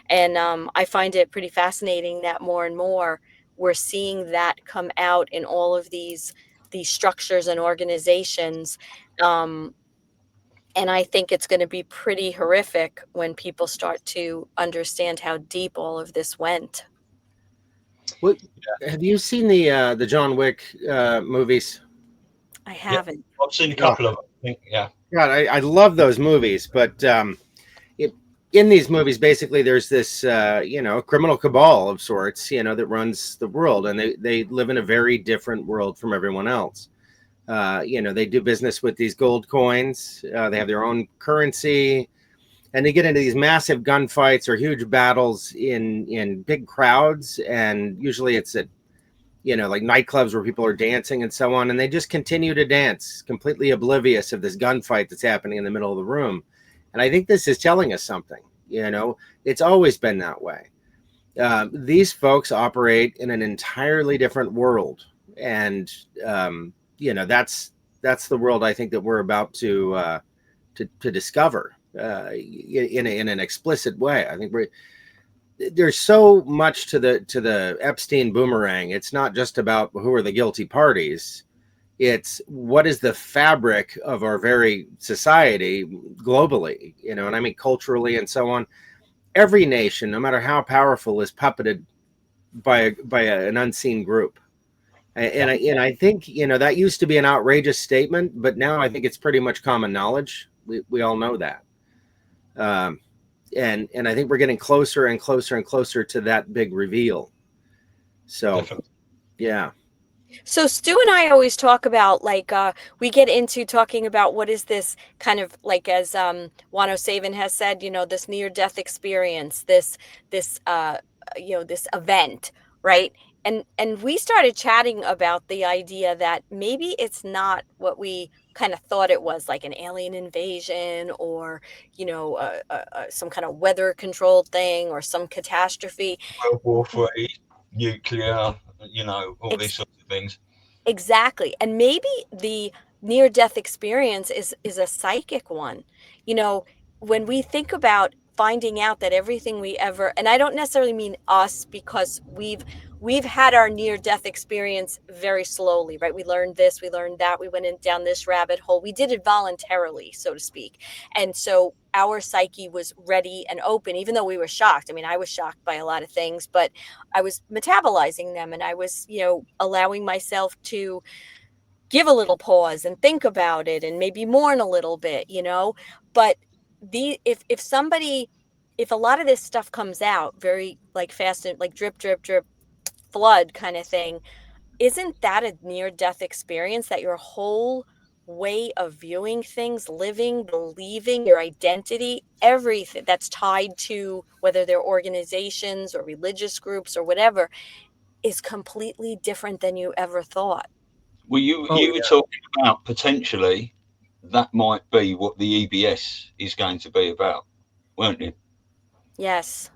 And I find it pretty fascinating that more and more we're seeing that come out in all of these structures and organizations. And I think it's going to be pretty horrific when people start to understand how deep all of this went. What have you seen the John Wick movies? I haven't. I've seen a couple of them, I think, yeah. God, I love those movies, but in these movies, basically, there's this criminal cabal of sorts, that runs the world, and they live in a very different world from everyone else. They do business with these gold coins. They have their own currency, and they get into these massive gunfights or huge battles in big crowds. And usually it's at, like nightclubs where people are dancing and so on. And they just continue to dance, completely oblivious of this gunfight that's happening in the middle of the room. And I think this is telling us something. It's always been that way. These folks operate in an entirely different world. And, that's the world I think that we're about to discover in an explicit way. I think there's so much to the Epstein boomerang. It's not just about who are the guilty parties. It's what is the fabric of our very society globally, and I mean culturally and so on. Every nation, no matter how powerful, is puppeted by an unseen group. And I think that used to be an outrageous statement, but now I think it's pretty much common knowledge. We all know that, and I think we're getting closer and closer and closer to that big reveal. So, Definitely. yeah. So Stu and I always talk about like we get into talking about what is this kind of like, as Wano Saban has said, this near death experience, this this event, right? And we started chatting about the idea that maybe it's not what we kind of thought it was, like an alien invasion or some kind of weather controlled thing or some catastrophe. World War III, nuclear, all these sorts of things. Exactly. And maybe the near death experience is a psychic one. When we think about finding out that everything we ever, and I don't necessarily mean us, because we've had our near death experience very slowly, right? We learned this, we learned that, we went down this rabbit hole. We did it voluntarily, so to speak. And so our psyche was ready and open, even though we were shocked. I mean, I was shocked by a lot of things, but I was metabolizing them, and I was, allowing myself to give a little pause and think about it and maybe mourn a little bit, But if a lot of this stuff comes out very like fast and like drip, drip, drip, flood kind of thing, isn't that a near death experience, that your whole way of viewing things, living, believing, your identity, everything that's tied to whether they're organizations or religious groups or whatever, is completely different than you ever thought? Well, you were talking about potentially that might be what the EBS is going to be about, weren't you? Yes.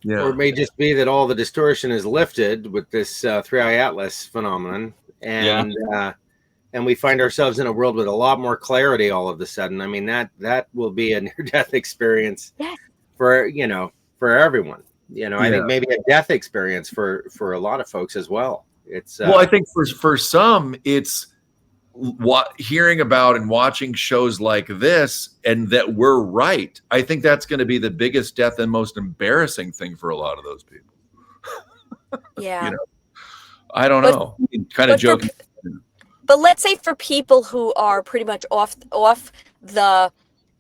Yeah. Or it may just be that all the distortion is lifted with this Three-Eye Atlas phenomenon, and we find ourselves in a world with a lot more clarity all of a sudden. I mean, that will be a near-death experience for everyone. I think maybe a death experience for a lot of folks as well. It's well, I think for some, it's hearing about and watching shows like this, and that we're right. I think that's going to be the biggest death and most embarrassing thing for a lot of those people. Yeah. I don't know. Kind of joking. But let's say for people who are pretty much off the,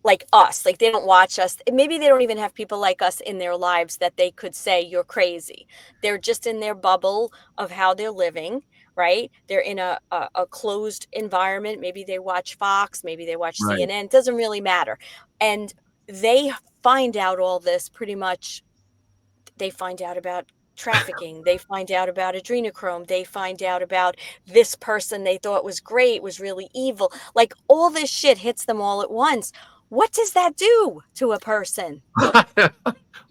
like us, like they don't watch us. Maybe they don't even have people like us in their lives that they could say you're crazy. They're just in their bubble of how they're living, right? They're in a closed environment. Maybe they watch Fox, maybe they watch CNN. It doesn't really matter. And they find out all this pretty much. They find out about trafficking. They find out about adrenochrome. They find out about this person they thought was great was really evil. Like all this shit hits them all at once. What does that do to a person?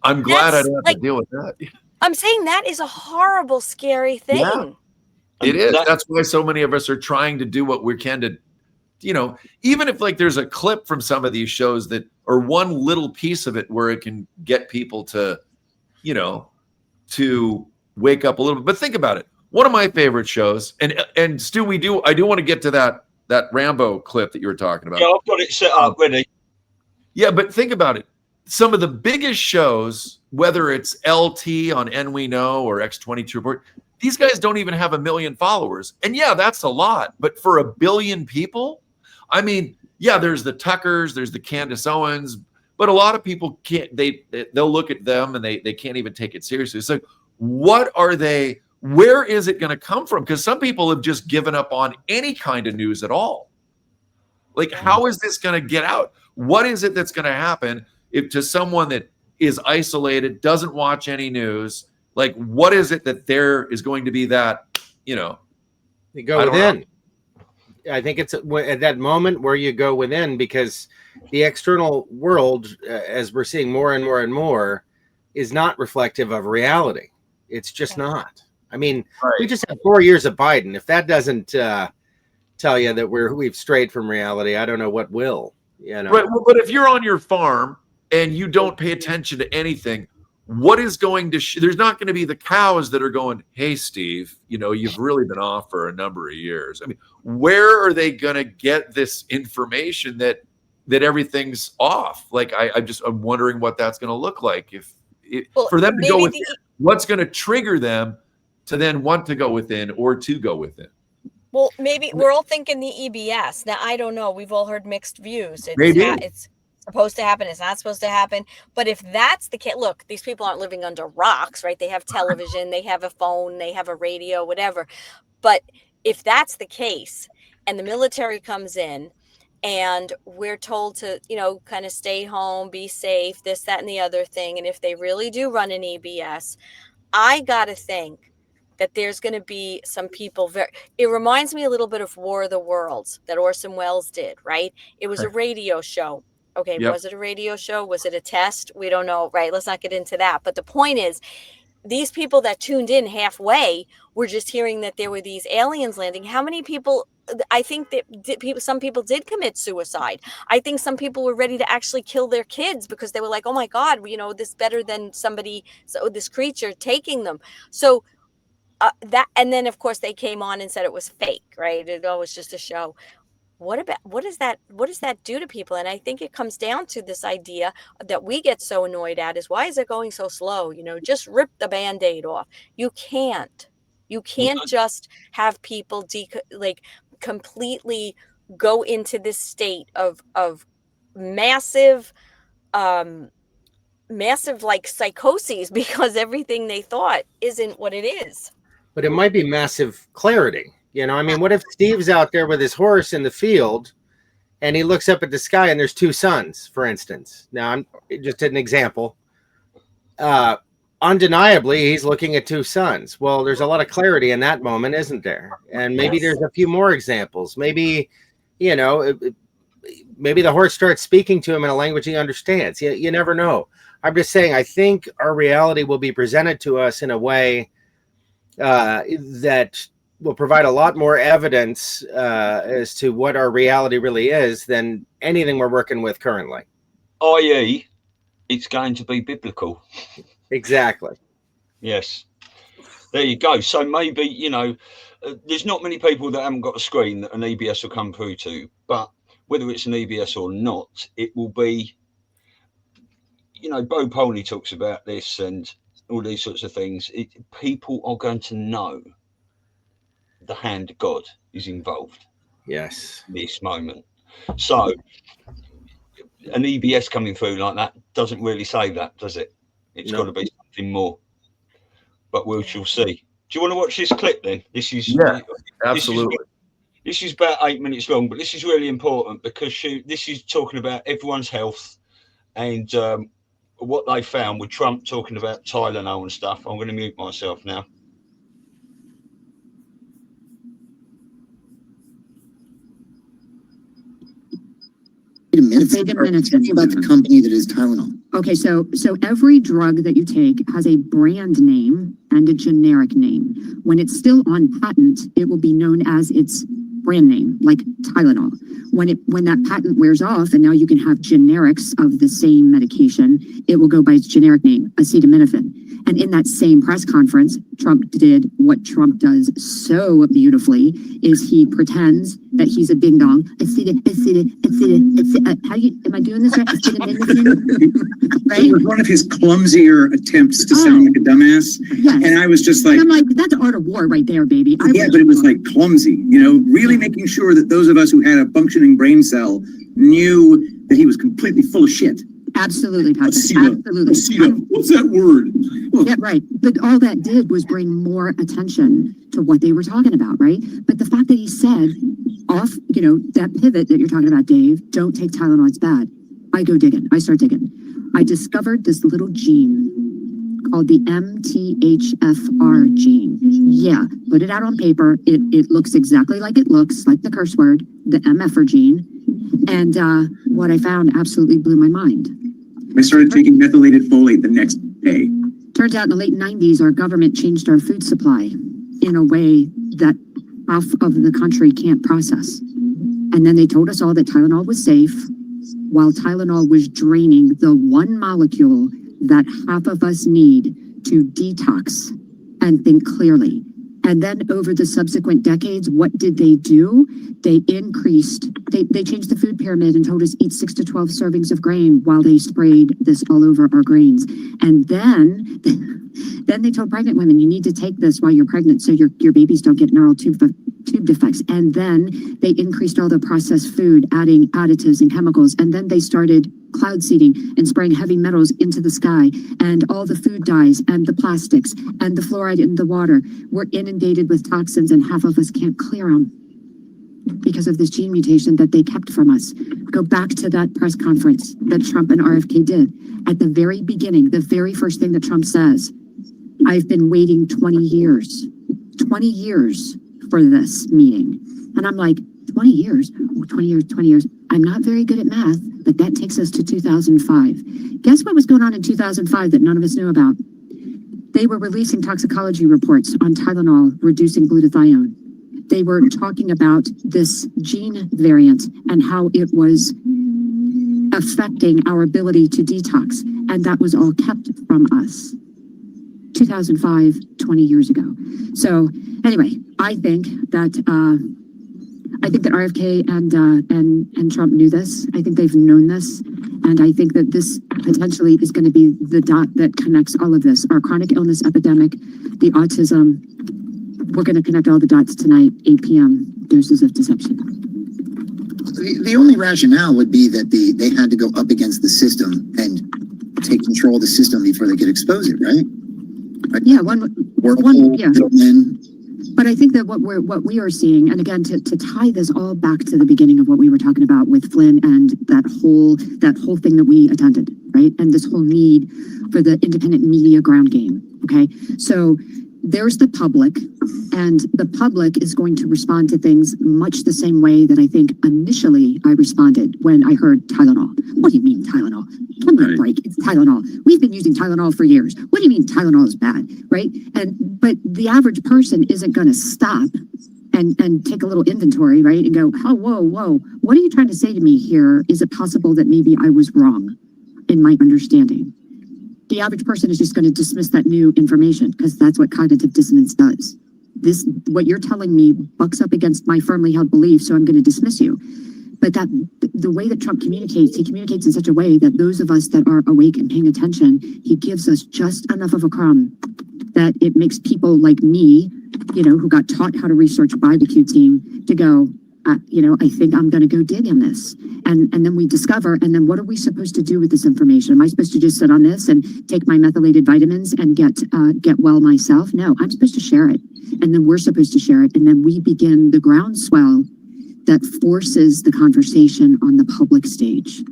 I'm glad I don't have to deal with that. I'm saying that is a horrible, scary thing. Yeah, it is. That's why so many of us are trying to do what we can to, even if like there's a clip from some of these shows that, or one little piece of it where it can get people to, to wake up a little bit. But think about it. One of my favorite shows, and Stu, I do want to get to that Rambo clip that you were talking about. Yeah, I've got it set up ready. Yeah, but think about it. Some of the biggest shows, whether it's LT on And We Know or X22 Report, these guys don't even have 1 million followers. And yeah, that's a lot. But for 1 billion people, I mean, yeah, there's the Tuckers, there's the Candace Owens, but a lot of people can't, they'll look at them and they can't even take it seriously. It's like, what are they, where is it going to come from? Because some people have just given up on any kind of news at all. Like, how is this going to get out? What is it that's going to happen if to someone that is isolated, doesn't watch any news? Like, what is it that there is going to be that, You go within. I think it's at that moment where you go within, because the external world, as we're seeing more and more and more, is not reflective of reality. It's just not. I mean, we just had 4 years of Biden. If that doesn't tell you that we've strayed from reality, I don't know what will. Right. Well, but if you're on your farm and you don't pay attention to anything, what is going to there's not going to be the cows that are going, hey, Steve, you've really been off for a number of years. I mean, where are they going to get this information that everything's off? Like, I'm wondering what that's going to look like for them to go within. What's going to trigger them to then want to go within or to go within? Well, maybe we're all thinking the EBS. Now, I don't know. We've all heard mixed views. supposed to happen, it's not supposed to happen. But if that's the case, look, these people aren't living under rocks, right? They have television, they have a phone, they have a radio, whatever. But if that's the case, and the military comes in, and we're told to, kind of stay home, be safe, this, that, and the other thing. And if they really do run an EBS, I got to think that there's going to be some people it reminds me a little bit of War of the Worlds that Orson Welles did, right? It was a radio show. Okay. Yep. Was it a radio show? Was it a test? We don't know, right? Let's not get into that. But the point is, these people that tuned in halfway were just hearing that there were these aliens landing. How many people? I think that some people did commit suicide. I think some people were ready to actually kill their kids because they were like, oh my God, this better than this creature taking them. So and then of course they came on and said it was fake, right? It was just a show. What does that do to people? And I think it comes down to this idea that we get so annoyed at is, why is it going so slow? Just rip the Band-Aid off. You can't just have people completely go into this state of massive like psychoses because everything they thought isn't what it is. But it might be massive clarity. What if Steve's out there with his horse in the field and he looks up at the sky and there's two suns, for instance? Now, I'm just an example. Undeniably, he's looking at two suns. Well, there's a lot of clarity in that moment, isn't there? And maybe there's a few more examples. Maybe, maybe the horse starts speaking to him in a language he understands. You never know. I'm just saying, I think our reality will be presented to us in a way that will provide a lot more evidence as to what our reality really is than anything we're working with currently. I.e., it's going to be biblical. Exactly. Yes. There you go. So maybe, there's not many people that haven't got a screen that an EBS will come through to, but whether it's an EBS or not, it will be, Bo Polney talks about this and all these sorts of things. People are going to know the hand of God is involved. Yes. In this moment. So an EBS coming through like that doesn't really say that, does it? It's got to be something more. But we shall see. Do you want to watch this clip then? This is absolutely. This is about 8 minutes long, but this is really important because this is talking about everyone's health and what they found with Trump talking about Tylenol and stuff. I'm going to mute myself now. Let's take a minute to think about the company that is Tylenol. Okay, so every drug that you take has a brand name and a generic name. When it's still on patent, it will be known as its brand name, like Tylenol. When that patent wears off and now you can have generics of the same medication, it will go by its generic name, acetaminophen. And in that same press conference, Trump did what Trump does so beautifully, is he pretends that he's a ding dong. Am I doing this right? Right? It was one of his clumsier attempts to sound like a dumbass. Yes. And I was just like, and I'm like, that's art of war right there, baby. But it was like clumsy, really making sure that those of us who had a functioning brain cell knew that he was completely full of shit. Absolutely, Patrick. Absolutely. What's that word? Yeah, right. But all that did was bring more attention to what they were talking about, right? But the fact that he said off, that pivot that you're talking about, Dave, don't take Tylenol, it's bad. I go digging. I start digging. I discovered this little gene called the MTHFR gene. Yeah, put it out on paper. It looks exactly like it looks, like the curse word, the MFR gene. And what I found absolutely blew my mind. I started taking methylated folate the next day. Turns out in the late 90s, our government changed our food supply in a way that half of the country can't process. And then they told us all that Tylenol was safe, while Tylenol was draining the one molecule that half of us need to detox and think clearly. And then over the subsequent decades, what did they do? They changed the food pyramid and told us eat 6 to 12 servings of grain while they sprayed this all over our grains. And then they told pregnant women, you need to take this while you're pregnant so your babies don't get neural tube defects. And then they increased all the processed food, adding additives and chemicals. And then they started cloud seeding and spraying heavy metals into the sky, and all the food dyes and the plastics and the fluoride in the water. We're inundated with toxins, and half of us can't clear them because of this gene mutation that they kept from us. Go back to that press conference that Trump and RFK did. At the very beginning, the very first thing that Trump says, I've been waiting 20 years for this meeting. And I'm like, 20 years? Oh, 20 years. I'm not very good at math, but that takes us to 2005. Guess what was going on in 2005 that none of us knew about? They were releasing toxicology reports on Tylenol reducing glutathione. They were talking about this gene variant and how it was affecting our ability to detox. And that was all kept from us. 2005, 20 years ago. So anyway, I think that RFK and Trump knew this. I think they've known this. And I think that this potentially is going to be the dot that connects all of this. Our chronic illness epidemic, the autism. We're going to connect all the dots tonight, 8 p.m., Doses of Deception. The only rationale would be that they had to go up against the system and take control of the system before they could expose it, right? Yeah, yeah. But I think that what we are seeing, and again, to tie this all back to the beginning of what we were talking about with Flynn and that whole thing that we attended, right? And this whole need for the independent media ground game. Okay, so there's the public, and the public is going to respond to things much the same way that I think initially I responded when I heard Tylenol. What do you mean Tylenol? Give me a break. It's Tylenol. We've been using Tylenol for years. What do you mean Tylenol is bad, right? But the average person isn't going to stop and take a little inventory, right? And go, oh, whoa. What are you trying to say to me here? Is it possible that maybe I was wrong in my understanding? The average person is just going to dismiss that new information because that's what cognitive dissonance does. What you're telling me bucks up against my firmly held belief, so I'm going to dismiss you. But the way that Trump communicates, he communicates in such a way that those of us that are awake and paying attention, he gives us just enough of a crumb that it makes people like me, who got taught how to research by the Q team, to go, I think I'm going to go dig in this. And then we discover, and then what are we supposed to do with this information? Am I supposed to just sit on this and take my methylated vitamins and get well myself? No, I'm supposed to share it. And then we're supposed to share it. And then we begin the groundswell that forces the conversation on the public stage.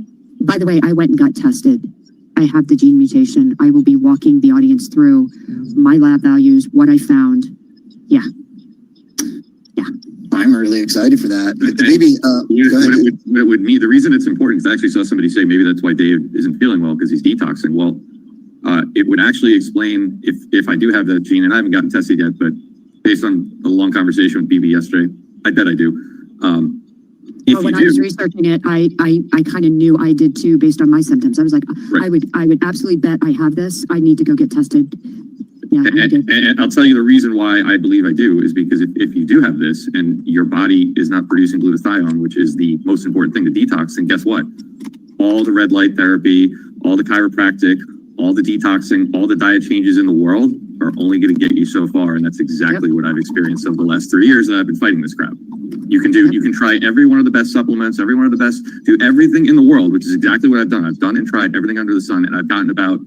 By the way, I went and got tested. I have the gene mutation. I will be walking the audience through my lab values, what I found. Yeah. I'm really excited for that. But maybe what it would mean, the reason it's important is I actually saw somebody say maybe that's why Dave isn't feeling well because he's detoxing. Well, it would actually explain if I do have that gene, and I haven't gotten tested yet, but based on a long conversation with BB yesterday, I bet I do. When I was researching it, I kind of knew I did too based on my symptoms. I was like, right. I would absolutely bet I have this. I need to go get tested. Yeah, and I'll tell you the reason why I believe I do is because if you do have this and your body is not producing glutathione, which is the most important thing to detox, then guess what? All the red light therapy, all the chiropractic, all the detoxing, all the diet changes in the world are only going to get you so far. And that's exactly what I've experienced over the last 3 years that I've been fighting this crap. You can try every one of the best supplements, every one of the best, do everything in the world, which is exactly what I've done. I've done and tried everything under the sun, and I've gotten about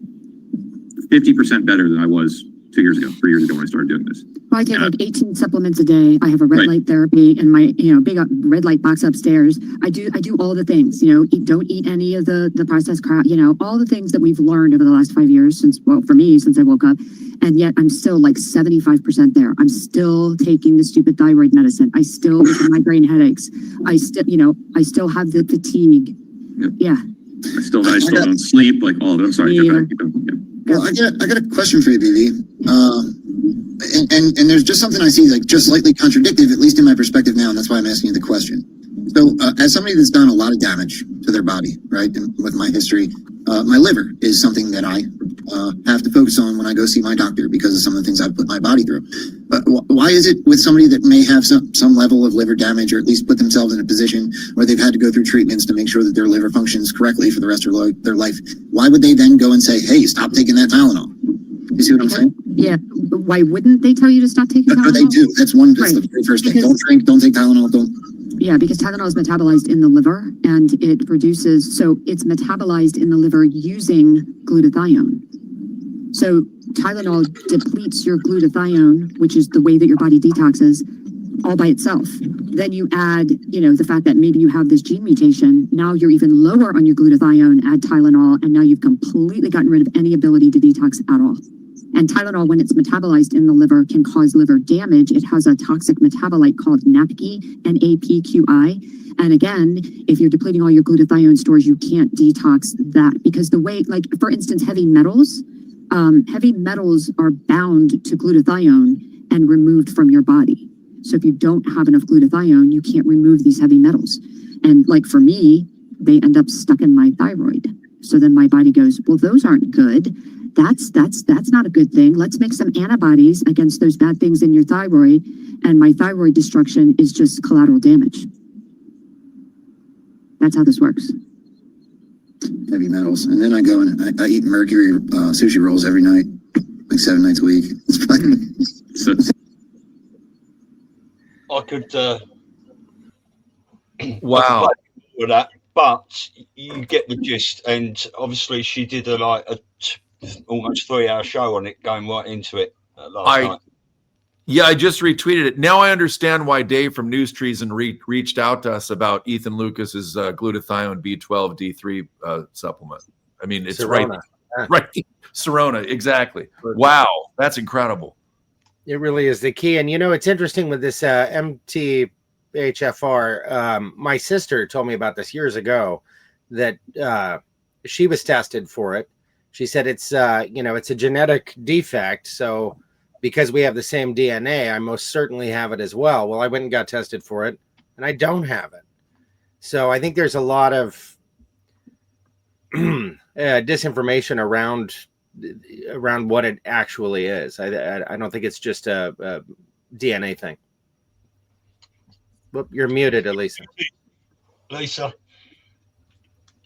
50% better than I was 3 years ago when I started doing this. Well, I take like 18 supplements a day. I have a red light therapy in my, big red light box upstairs. I do all the things, don't eat any of the processed crap, all the things that we've learned over the last 5 years since I woke up. And yet I'm still like 75% there. I'm still taking the stupid thyroid medicine. I still get migraine headaches. I still have the fatigue. Yep. Yeah. I still don't sleep, like all of it. I'm sorry. Well, I got a question for you, BB. And there's just something I see like just slightly contradictive, at least in my perspective now, and that's why I'm asking you the question. So as somebody that's done a lot of damage to their body, right, and with my history, my liver is something that I have to focus on when I go see my doctor because of some of the things I've put my body through. But why is it with somebody that may have some level of liver damage, or at least put themselves in a position where they've had to go through treatments to make sure that their liver functions correctly for the rest of their life, why would they then go and say, hey, stop taking that Tylenol? You see what I'm saying? Yeah. Why wouldn't they tell you to stop taking Tylenol? They do. That's the very first thing. Don't drink, don't take Tylenol, don't. Yeah, because Tylenol is metabolized in the liver and it produces, so it's metabolized in the liver using glutathione. So Tylenol depletes your glutathione, which is the way that your body detoxes, all by itself. Then you add, the fact that maybe you have this gene mutation. Now you're even lower on your glutathione, add Tylenol, and now you've completely gotten rid of any ability to detox at all. And Tylenol, when it's metabolized in the liver, can cause liver damage. It has a toxic metabolite called NAPQI, NAPQI. And again, if you're depleting all your glutathione stores, you can't detox that because the way, like, for instance, heavy metals are bound to glutathione and removed from your body. So if you don't have enough glutathione, you can't remove these heavy metals. And like for me, they end up stuck in my thyroid. So then my body goes, well, those aren't good. That's not a good thing. Let's make some antibodies against those bad things in your thyroid. And my thyroid destruction is just collateral damage. That's how this works. Heavy metals. And then I go and I eat mercury sushi rolls every night, like 7 nights a week. It's fucking... I could wow with that, but you get the gist. And obviously she did almost 3-hour show on it, going right into it last night. Yeah, I just retweeted it. Now I understand why Dave from News Treason reached out to us about Ethan Lucas's glutathione B12 D3 supplement. I mean, it's Serona. Right. Serona, exactly. Wow, that's incredible. It really is the key. And, it's interesting with this MTHFR. My sister told me about this years ago that she was tested for it. She said it's a genetic defect. So because we have the same DNA, I most certainly have it as well. Well, I went and got tested for it and I don't have it. So I think there's a lot of disinformation around what it actually is. I don't think it's just a DNA thing. Whoop, you're muted, Elisa. Lisa.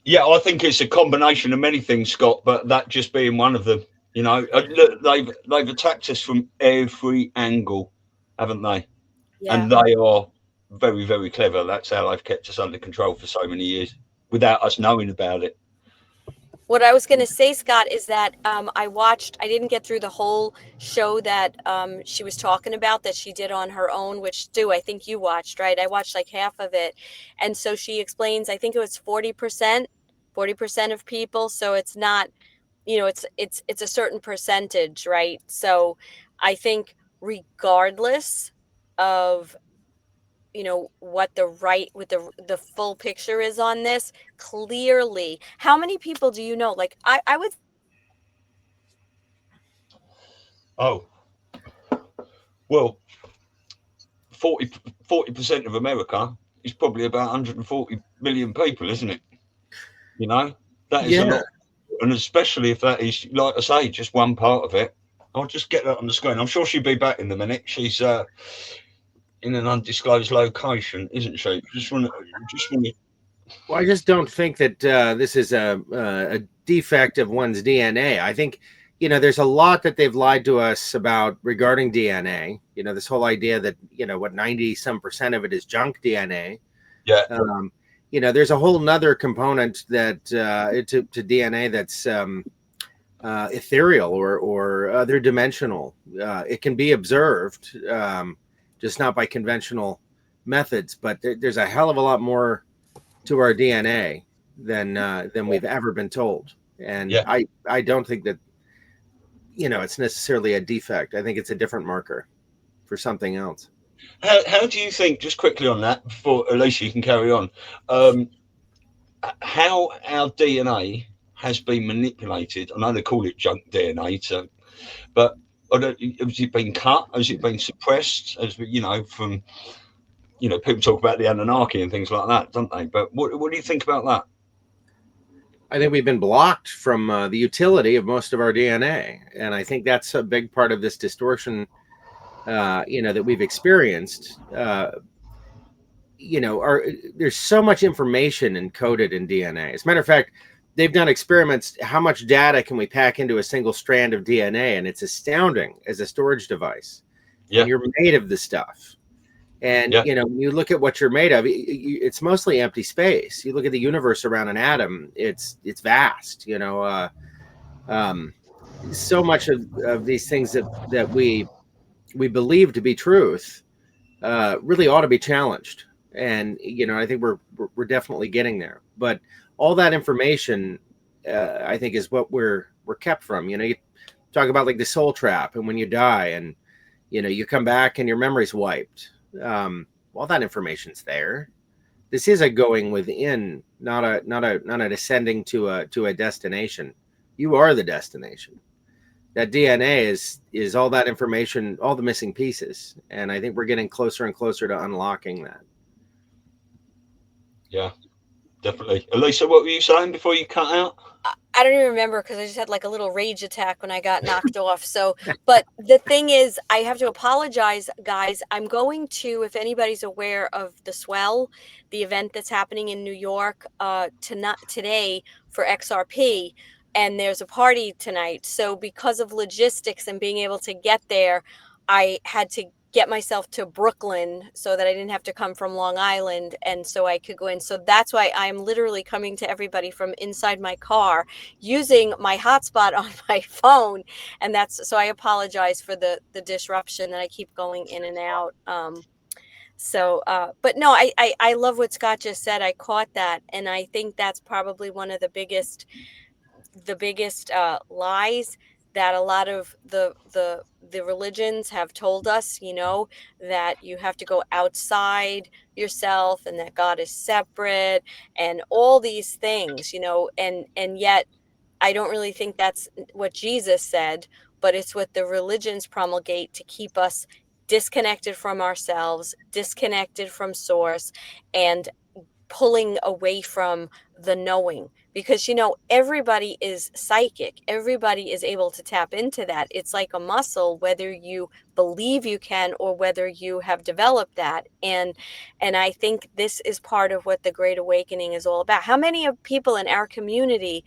Yeah, I think it's a combination of many things, Scott, but that just being one of them. They've attacked us from every angle, haven't they? Yeah. And they are very, very clever. That's how they've kept us under control for so many years without us knowing about it. What I was going to say, Scott, is that I didn't get through the whole show that she was talking about that she did on her own, which, Stu, I think you watched, right? I watched like half of it. And so she explains, I think it was 40% of people. So it's not, it's a certain percentage, right? So I think regardless of what the full picture is on this, clearly, how many people do you know? Like I would. Oh, well, 40% of America is probably about 140 million people, isn't it? That is a lot. And especially if that is, like I say, just one part of it. I'll just get that on the screen. I'm sure she'll be back in a minute. She's in an undisclosed location, isn't she? Well, I just don't think that this is a defect of one's DNA. I think, there's a lot that they've lied to us about regarding DNA. This whole idea that, 90% of it is junk DNA. Yeah. There's a whole nother component that to DNA that's ethereal or other dimensional. It can be observed, just not by conventional methods, but there's a hell of a lot more to our DNA than we've ever been told. And yeah. I don't think that, it's necessarily a defect. I think it's a different marker for something else. How do you think, just quickly on that, before Alicia, you can carry on, how our DNA has been manipulated? I know they call it junk DNA, but has it been cut? Has it been suppressed? As from people talk about the Anunnaki and things like that, don't they? But what do you think about that? I think we've been blocked from the utility of most of our DNA, and I think that's a big part of this distortion. That we've experienced. There's so much information encoded in DNA. As a matter of fact, they've done experiments. How much data can we pack into a single strand of DNA? And it's astounding as a storage device. Yeah. And you're made of this stuff. And you know, when you look at what you're made of, it's mostly empty space. You look at the universe around an atom; it's vast. You know, so much of these things that we believe to be truth really ought to be challenged. And you know, I think we're definitely getting there. But all that information, I think, is what we're kept from. You know, you talk about like the soul trap, and when you die, and you know, you come back and your memory's wiped. All that information's there. This is a going within, not a descending to a destination. You are the destination. That DNA is all that information, all the missing pieces, and I think we're getting closer and closer to unlocking that. Yeah, definitely. Elisa, what were you saying before you cut out? I don't even remember because I just had like a little rage attack when I got knocked off. So, but the thing is, I have to apologize, guys. I'm going to, if anybody's aware of the Swell, the event that's happening in New York today for XRP, and there's a party tonight. So because of logistics and being able to get there, I had to get myself to Brooklyn so that I didn't have to come from Long Island, and so I could go in. So that's why I'm literally coming to everybody from inside my car using my hotspot on my phone. And that's, so I apologize for the disruption that I keep going in and out. But no, I love what Scott just said. I caught that. And I think that's probably one of the biggest lies that a lot of the religions have told us, you know, that you have to go outside yourself and that God is separate and all these things, you know, and yet I don't really think that's what Jesus said, but it's what the religions promulgate to keep us disconnected from ourselves, disconnected from source, and pulling away from the knowing. Because, you know, everybody is psychic. Everybody is able to tap into that. It's like a muscle, whether you believe you can or whether you have developed that. And I think this is part of what the Great Awakening is all about. How many of people in our community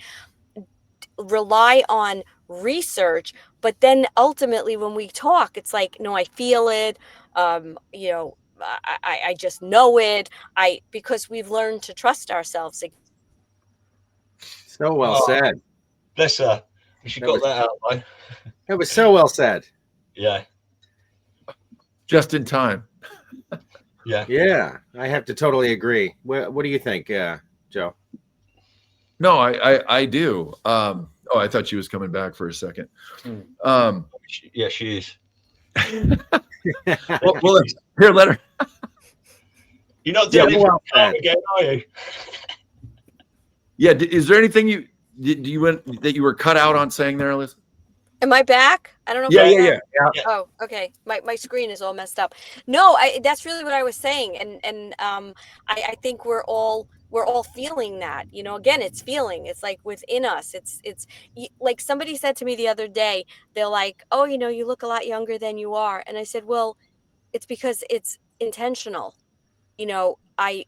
rely on research, but then ultimately when we talk, it's like, no, I feel it. You know, I just know it. Because we've learned to trust ourselves. So well said. Bless her. She got that out, though. It was so well said. Yeah. Just in time. Yeah. I have to totally agree. What do you think, Joe? No, I do. Oh, I thought she was coming back for a second. Yeah, she is. well, here, let her. You're not doing it again, are you? Yeah. Is there anything that you were cut out on saying there, Alyssa? Am I back? I don't know. Yeah. Oh, okay. My screen is all messed up. No, that's really what I was saying, and I think we're all feeling that. You know, again, it's feeling. It's like within us. It's like somebody said to me the other day. They're like, "Oh, you know, you look a lot younger than you are," and I said, "Well, it's because it's intentional. You know, I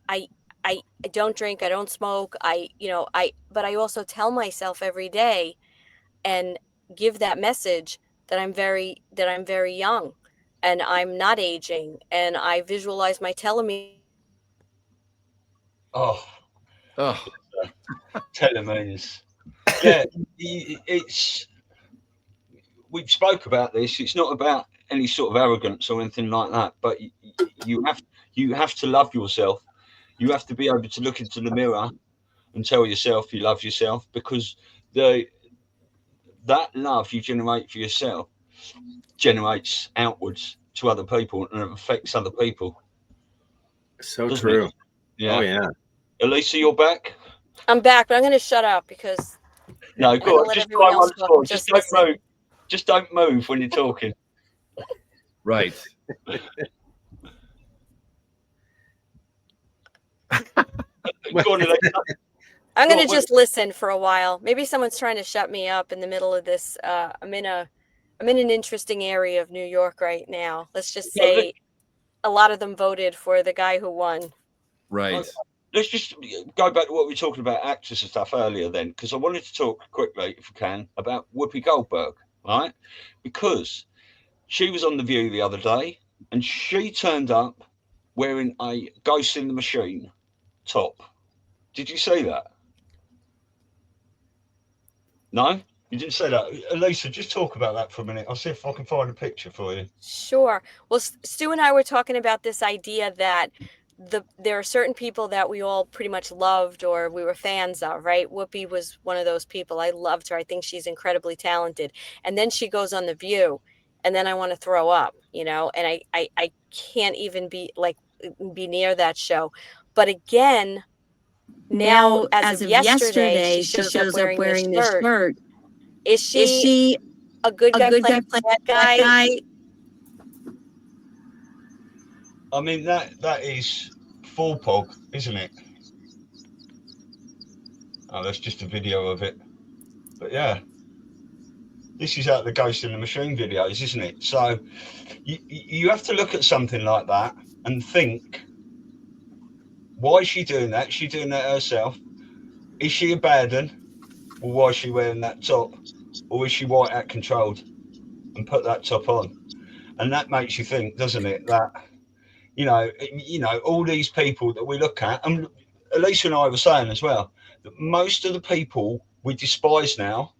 don't drink, I don't smoke, but I also tell myself every day and give that message that I'm very young and I'm not aging, and I visualize my telomere." Telomeres. Yeah, we've spoke about this. It's not about any sort of arrogance or anything like that, but you have to love yourself. You have to be able to look into the mirror and tell yourself you love yourself, because that love you generate for yourself generates outwards to other people and it affects other people. So true. Yeah. Oh yeah. Elisa, you're back? I'm back, but I'm going to shut up because no, go on. Just don't move. Just don't move when you're talking. Right. Go on, Elisa. I'm going to just listen for a while. Maybe someone's trying to shut me up in the middle of this. I'm in an interesting area of New York right now. Let's just say a lot of them voted for the guy who won. Right. Let's just go back to what we were talking about actors and stuff earlier then, because I wanted to talk quickly, if we can, about Whoopi Goldberg, right? Because she was on The View the other day and she turned up wearing a Ghost in the Machine top. Did you see that? No? You didn't say that. Elisa, just talk about that for a minute. I'll see if I can find a picture for you. Sure. Well, Stu and I were talking about this idea that there are certain people that we all pretty much loved or we were fans of, right? Whoopi was one of those people. I loved her. I think she's incredibly talented. And then she goes on The View, and then I want to throw up, you know, and I can't even be near that show. But again, now as of yesterday, she shows up wearing this shirt. Is she a good guy playing that guy? I mean, that is full pog, isn't it? Oh, that's just a video of it. But yeah, this is out the Ghost in the Machine videos, isn't it? So you have to look at something like that and think, why is she doing that? Is she doing that herself? Is she a bad one? Well, why is she wearing that top? Or is she white out controlled and put that top on? And that makes you think, doesn't it, that you know, all these people that we look at, and Elisa and I were saying as well, that most of the people we despise now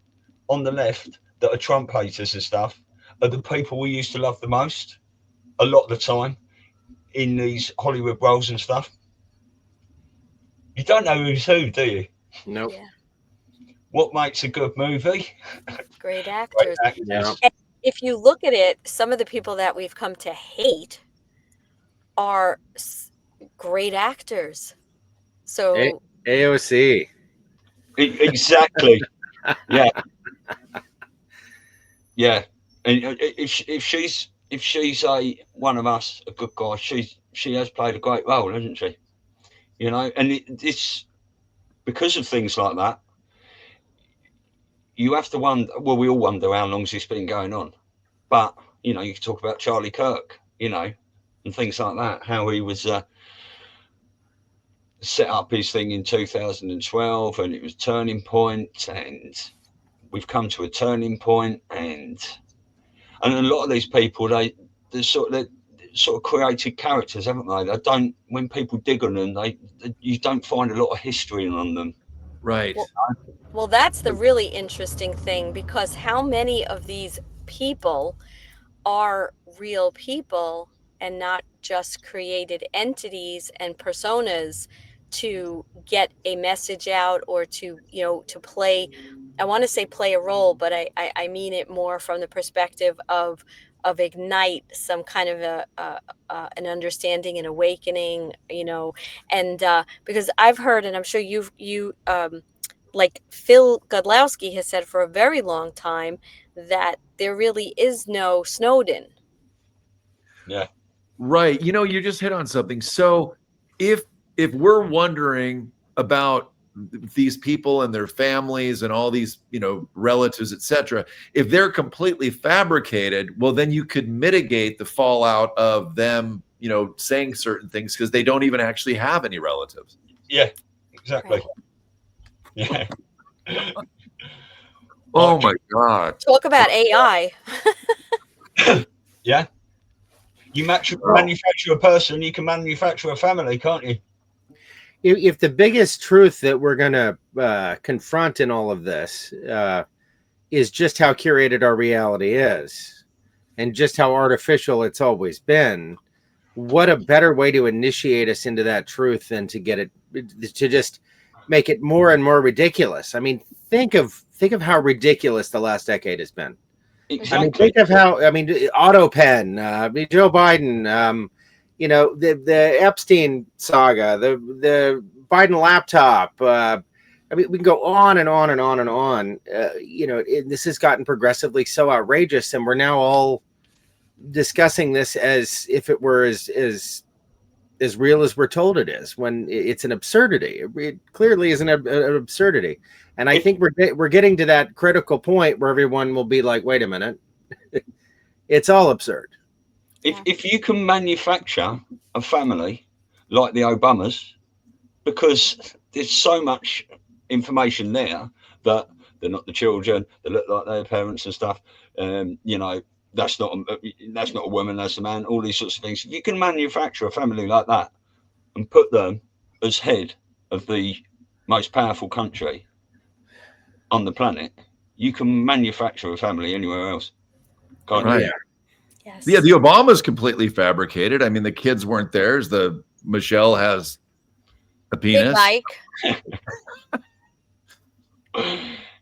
on the left that are Trump haters and stuff are the people we used to love the most a lot of the time in these Hollywood roles and stuff. You don't know who's who, do you? Nope. Yeah. What makes a good movie? Great actors. Great actors. Yeah. And if you look at it, some of the people that we've come to hate are great actors. So AOC. Exactly. Yeah. Yeah. And if she's one of us, a good guy, she has played a great role, hasn't she? You know, and it's because of things like that. You have to wonder. Well, we all wonder how long this been going on, but you know, you can talk about Charlie Kirk, you know, and things like that. How he was set up his thing in 2012, and it was turning point, and we've come to a turning point, and a lot of these people, they're sort of created characters, haven't they? They don't, when people dig on them, you don't find a lot of history on them. Right. Well, that's the really interesting thing, because how many of these people are real people and not just created entities and personas to get a message out or to, you know, to play, I want to say play a role, but I mean it more from the perspective of ignite some kind of an understanding and awakening, you know, and because I've heard, and I'm sure you like Phil Godlowski has said for a very long time, that there really is no Snowden. Yeah. Right. You know, you just hit on something. So if we're wondering about these people and their families and all these, you know, relatives, etc., if they're completely fabricated, well, then you could mitigate the fallout of them, you know, saying certain things because they don't even actually have any relatives. Yeah, exactly. Yeah. Oh my God. Talk about AI. Yeah. You manufacture a person, you can manufacture a family, can't you? If the biggest truth that we're going to confront in all of this is just how curated our reality is and just how artificial it's always been, what a better way to initiate us into that truth than to get it, to just make it more and more ridiculous. I mean, think of how ridiculous the last decade has been. Exactly. I mean, think of how, I mean, AutoPen, Joe Biden, you know, the Epstein saga, the Biden laptop. I mean, we can go on and on and on and on. You know, this has gotten progressively so outrageous, and we're now all discussing this as if it were as real as we're told it is, when it's an absurdity. It clearly is an absurdity. And I think we're getting to that critical point where everyone will be like, wait a minute, it's all absurd. If you can manufacture a family like the Obamas, because there's so much information there that they're not the children, they look like their parents and stuff, you know, that's not a woman, that's a man, all these sorts of things. If you can manufacture a family like that and put them as head of the most powerful country on the planet, you can manufacture a family anywhere else. Can't Right. you? Yes. Yeah, the Obamas completely fabricated. I mean, the kids weren't theirs. The Michelle has a penis. Big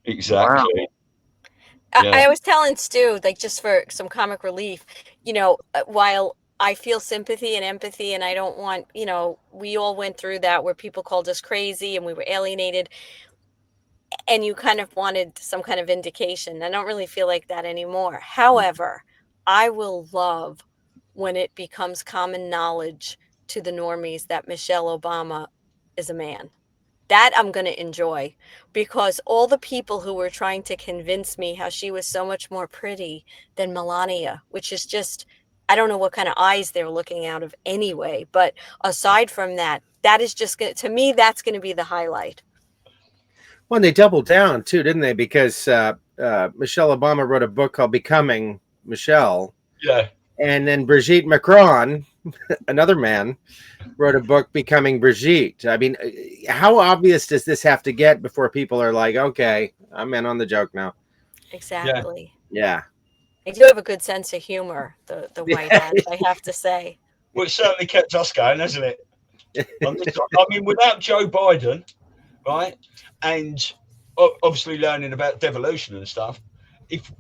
Exactly. Wow. Yeah. I was telling Stu, like, just for some comic relief, you know, while I feel sympathy and empathy, and I don't want, you know, we all went through that where people called us crazy and we were alienated, and you kind of wanted some kind of vindication. I don't really feel like that anymore. However, I will love when it becomes common knowledge to the normies that Michelle Obama is a man. That I'm going to enjoy, because all the people who were trying to convince me how she was so much more pretty than Melania, which is just, I don't know what kind of eyes they're looking out of anyway. But aside from that, that is just going to me, that's going to be the highlight. Well, they doubled down too, didn't they? Because Michelle Obama wrote a book called Becoming Michelle. Yeah. And then Brigitte Macron, another man, wrote a book Becoming Brigitte. I mean, how obvious does this have to get before people are like, okay, I'm in on the joke now? Exactly. Yeah. They do have a good sense of humor, the White Hats, I have to say. Well, it certainly kept us going, hasn't it? I mean, without Joe Biden, right, and obviously learning about devolution and stuff, if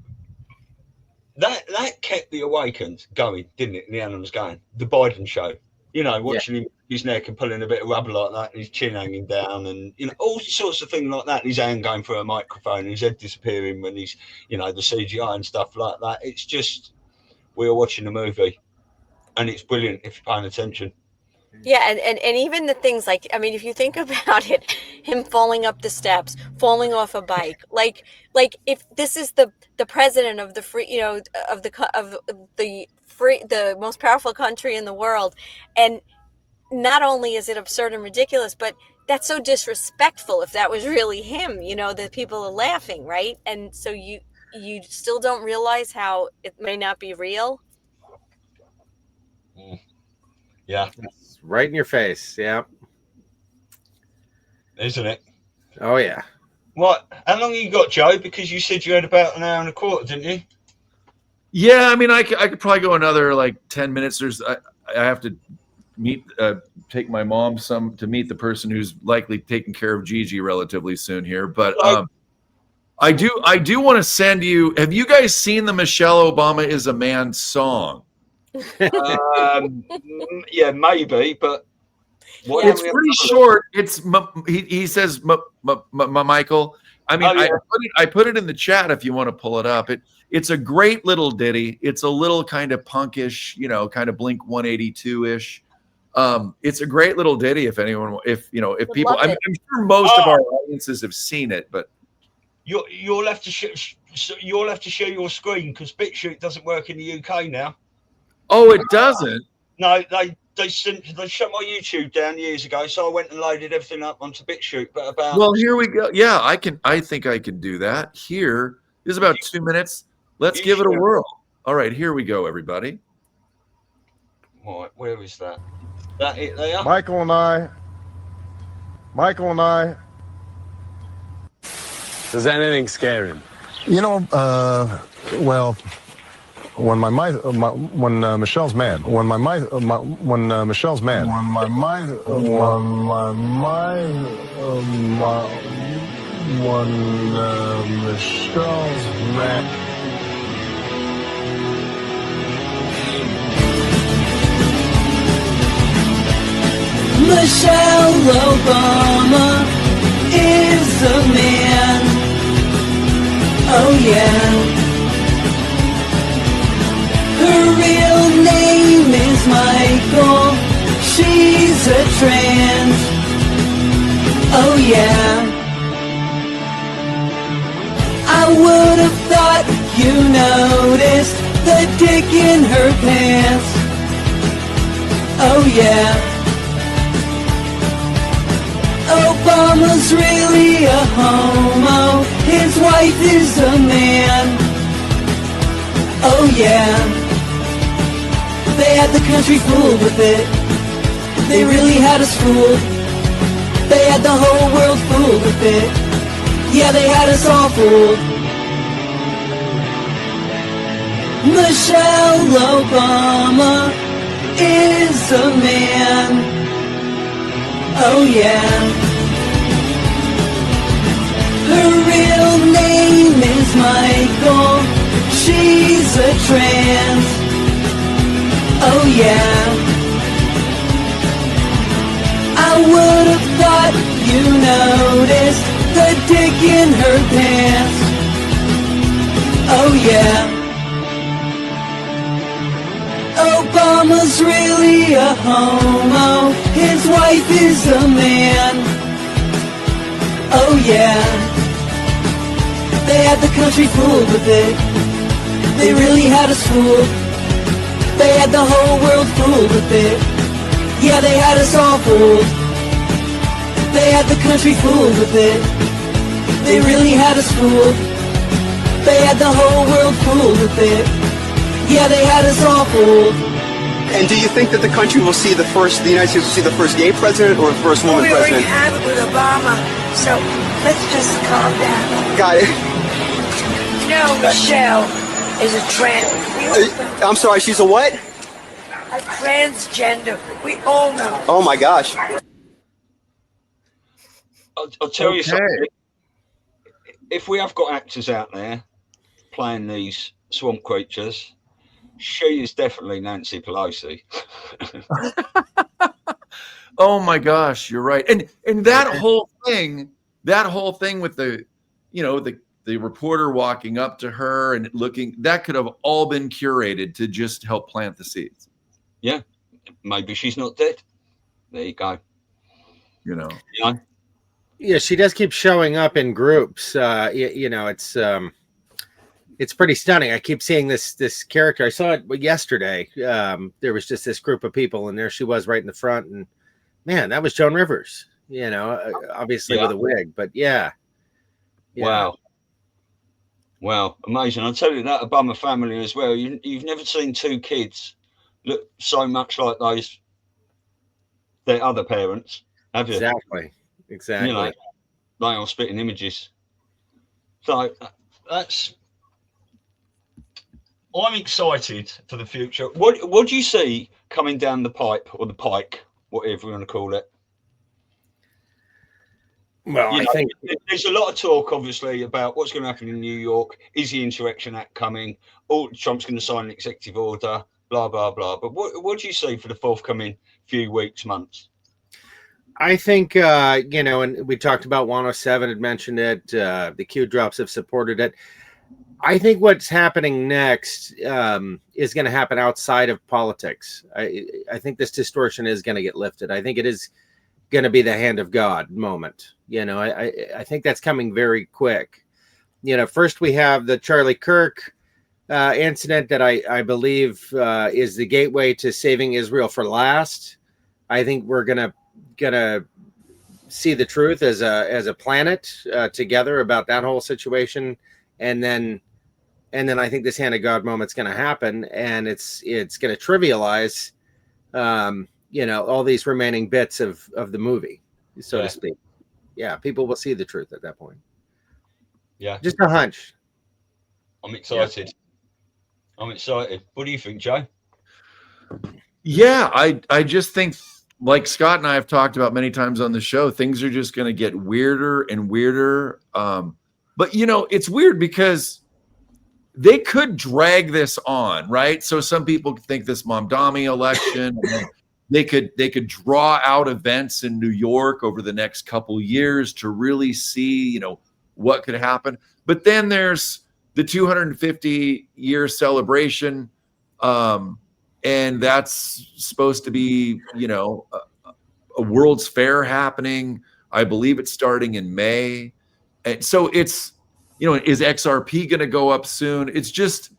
that kept the Awakens going, didn't it? The animals going. The Biden show, you know, watching him his neck and pulling a bit of rubber like that, and his chin hanging down, and you know, all sorts of things like that. And his hand going through a microphone, and his head disappearing when he's, you know, the CGI and stuff like that. It's just, we are watching a movie, and it's brilliant if you're paying attention. Yeah, and even the things like, I mean, if you think about it, him falling up the steps, falling off a bike, like if this is the president of the free, you know, of the most powerful country in the world, and not only is it absurd and ridiculous, but that's so disrespectful. If that was really him, you know, that people are laughing, right? And so you still don't realize how it may not be real. Yeah. Right in your face. Yeah. Isn't it? Oh, yeah. What? How long you got, Joe? Because you said you had about an hour and a quarter, didn't you? Yeah, I mean, I could probably go another like 10 minutes. I have to take my mom to meet the person who's likely taking care of Gigi relatively soon here. But I do want to send you. Have you guys seen the Michelle Obama is a Man song? Yeah, maybe, but it's pretty short. It's he says Michael. I mean, I put it in the chat if you want to pull it up. It's a great little ditty. It's a little kind of punkish, you know, kind of Blink 182-ish. It's a great little ditty. If people, I'm sure most of our audiences have seen it, but you'll have to share your screen because BitChute doesn't work in the UK now. Oh, it doesn't? No, they shut my YouTube down years ago, so I went and loaded everything up onto BitChute. Well, here we go. Yeah, I think I can do that. Here is about 2 minutes. Let's give it a whirl. All right, here we go, everybody. All right, where is that? That it there? Michael and I. Does anything scare him? You know, well, when Michelle's mad, when Michelle's mad, Michelle Obama is a man. Oh yeah. Her real name is Michael. She's a trans. Oh yeah. I would have thought you noticed the dick in her pants. Oh yeah. Obama's really a homo. His wife is a man. Oh yeah, they had the country fooled with it. They really had us fooled. They had the whole world fooled with it. Yeah, they had us all fooled. Michelle Obama is a man. Oh yeah. Her real name is Michael. She's a trans. Oh yeah. I would have thought you noticed the dick in her pants. Oh yeah. Obama's really a homo. His wife is a man. Oh yeah. They had the country fooled with it. They really had us fooled. They had the whole world fooled with it. Yeah, they had us all fooled. They had the country fooled with it. They really had us fooled. They had the whole world fooled with it. Yeah, they had us all fooled. And do you think that the country will see the United States will see the first gay president or the first woman president? We already have it with Obama, so let's just calm down. Got it. You know, Michelle is a trans. I'm sorry, she's a what? A transgender. We all know. Oh my gosh. I'll tell you something. If we have got actors out there playing these swamp creatures, she is definitely Nancy Pelosi. Oh my gosh, you're right. And that whole thing with the, you know, the reporter walking up to her and looking, that could have all been curated to just help plant the seeds. Yeah, maybe she's not dead. There you go. You know. Yeah, she does keep showing up in groups. You know, it's pretty stunning. I keep seeing this character. I saw it yesterday. There was just this group of people, and there she was right in the front. And man, that was Joan Rivers. You know, obviously with a wig, but yeah. Wow, amazing! I'll tell you that Obama family as well. You've never seen two kids look so much like their other parents, have you? Exactly. You know, they are spitting images. So I'm excited for the future. What do you see coming down the pipe or the pike, whatever you want to call it? Well, I think there's a lot of talk, obviously, about what's going to happen in New York. Is the Insurrection Act coming? Or Trump's going to sign an executive order? Blah blah blah. But what do you see for the forthcoming few weeks, months? I think you know, and we talked about 107 had mentioned it. The Q drops have supported it. I think what's happening next is going to happen outside of politics. I think this distortion is going to get lifted. I think it is going to be the hand of God moment. You know, I think that's coming very quick. You know, first we have the Charlie Kirk incident that I believe is the gateway to saving Israel for last. I think we're gonna see the truth as a planet together about that whole situation, and then I think this hand of God moment's going to happen, and it's going to trivialize you know, all these remaining bits of the movie, so to speak. Yeah, people will see the truth at that point. Yeah, just a hunch. I'm excited. I'm excited. What do you think, Joe? Yeah, I just think, like Scott and I have talked about many times on the show, things are just going to get weirder and weirder. But you know, it's weird because they could drag this on, right? So some people think this Mamdani election, they could draw out events in New York over the next couple years to really see, you know, what could happen. But then there's the 250-year celebration, and that's supposed to be, you know, a World's Fair happening. I believe it's starting in May. And so it's, you know, is XRP going to go up soon? It's just,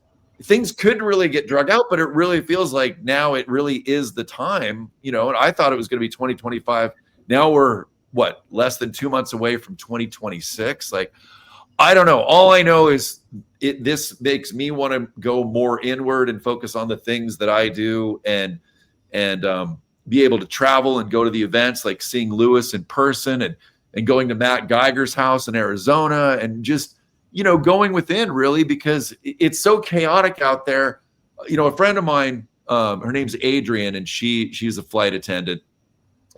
things could really get dragged out, but it really feels like now it really is the time, you know, and I thought it was going to be 2025. Now we're, what, less than 2 months away from 2026? Like, I don't know. All I know is this makes me want to go more inward and focus on the things that I do, and be able to travel and go to the events, like seeing Lewis in person, and going to Matt Geiger's house in Arizona, and just, going within, really, because it's so chaotic out there. A friend of mine, her name's Adrian, and she's a flight attendant.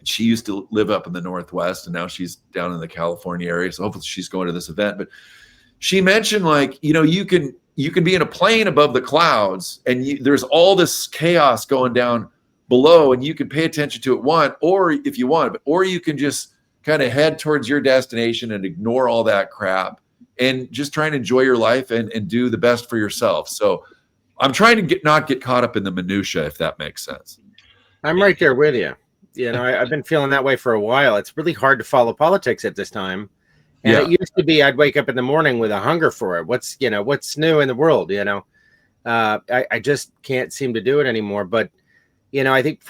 She used to live up in the Northwest, and now she's down in the California area. So hopefully she's going to this event. But she mentioned, like, you can be in a plane above the clouds, and there's all this chaos going down below, and you can pay attention to it or if you want, or you can just kind of head towards your destination and ignore all that crap and just try and enjoy your life and do the best for yourself. So I'm trying to not get caught up in the minutia, if that makes sense. I'm right there with you. I've been feeling that way for a while. It's really hard to follow politics at this time. And it used to be I'd wake up in the morning with a hunger for it. What's new in the world, I just can't seem to do it anymore. But, I think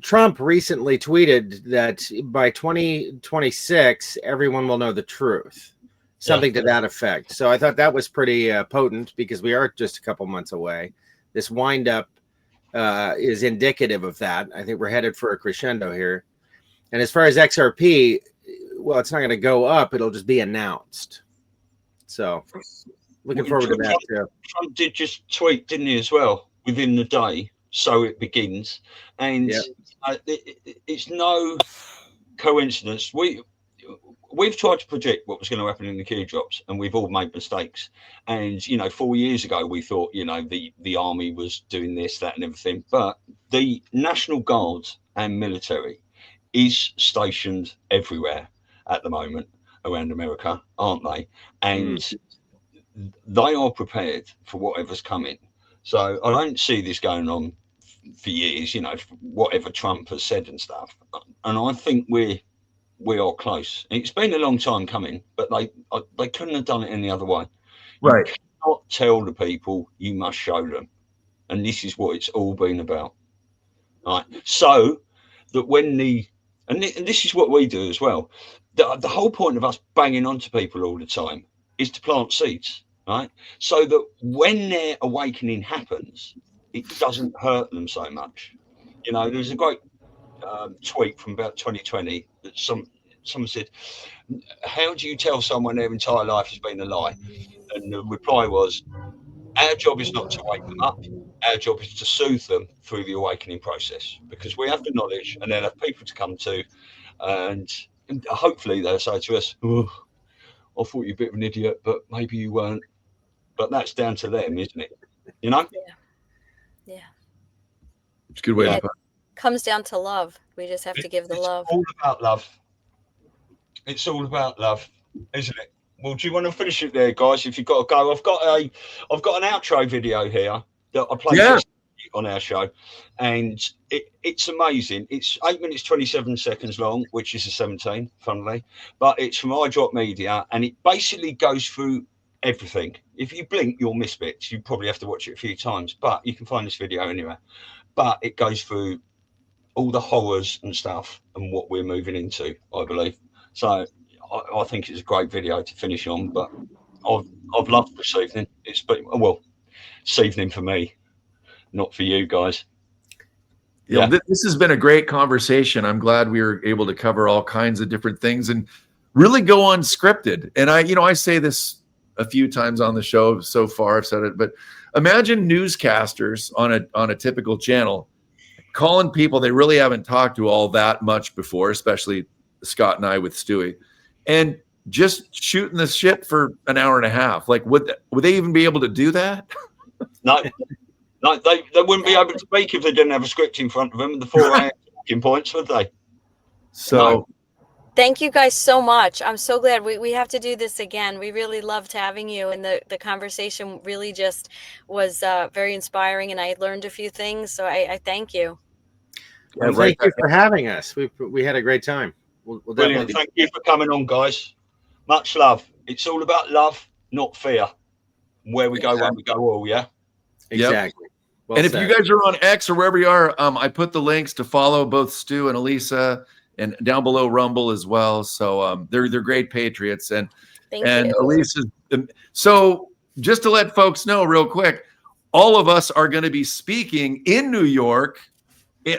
Trump recently tweeted that by 2026, everyone will know the truth. Something to that effect. So I thought that was pretty potent, because we are just a couple months away. This wind-up is indicative of that. I think we're headed for a crescendo here. And as far as XRP, well, it's not going to go up. It'll just be announced. So looking forward to that too. Trump did just tweet, didn't he, as well, within the day? So it begins. And it's no coincidence. We've tried to predict what was going to happen in the Q drops, and we've all made mistakes. And 4 years ago, we thought the army was doing this, that, and everything. But the National Guard and military is stationed everywhere at the moment around America, aren't they? And they are prepared for whatever's coming. So I don't see this going on for years, whatever Trump has said and stuff. And I think we are close. It's been a long time coming, but they couldn't have done it any other way. Right. You cannot tell the people, you must show them. And this is what it's all been about. Right. So that when and this is what we do as well. The whole point of us banging onto people all the time is to plant seeds, right? So that when their awakening happens, it doesn't hurt them so much. There's a great tweet from about 2020 that someone said, how do you tell someone their entire life has been a lie? And the reply was, our job is not to wake them up. Our job is to soothe them through the awakening process, because we have the knowledge, and they'll have people to come to, and hopefully they'll say to us, oh, I thought you were a bit of an idiot, but maybe you weren't. But that's down to them, isn't it? Yeah. It's a good way to put it. Comes down to love. We just have to give the love. It's all about love. It's all about love, isn't it? Well, do you want to finish it there, guys? If you've got to go, I've got an outro video here that I played on our show, and it's amazing. It's 8 minutes 27 seconds long, which is a 17, funnily, but it's from iDrop Media, and it basically goes through everything. If you blink, you'll miss bits. You probably have to watch it a few times, but you can find this video anywhere. But it goes through all the horrors and stuff and what we're moving into, I believe. So I think it's a great video to finish on, but I've loved this evening. It's been, well, this evening for me, not for you guys. Yeah, this has been a great conversation. I'm glad we were able to cover all kinds of different things and really go unscripted. And I say this a few times on the show so far, I've said it, but imagine newscasters on a typical channel calling people they really haven't talked to all that much before, especially Scott and I with Stewie, and just shooting the shit for an hour and a half. Like, would they even be able to do that? No, they wouldn't be able to speak if they didn't have a script in front of them and the 4 hour talking points, would they? So, thank you guys so much. I'm so glad we have to do this again. We really loved having you, and the conversation really just was very inspiring, and I learned a few things. So I thank you. Well, thank you for having us. We had a great time. We'll Brilliant. Thank you for coming on, guys. Much love. It's all about love, not fear. Where we go, when we go all, yeah? Exactly. Well and said. if you guys are on X or wherever you are, I put the links to follow both Stu and Elisa, and down below Rumble as well. So they're great patriots. And Thank and you. Elisa. So just to let folks know real quick, all of us are going to be speaking in New York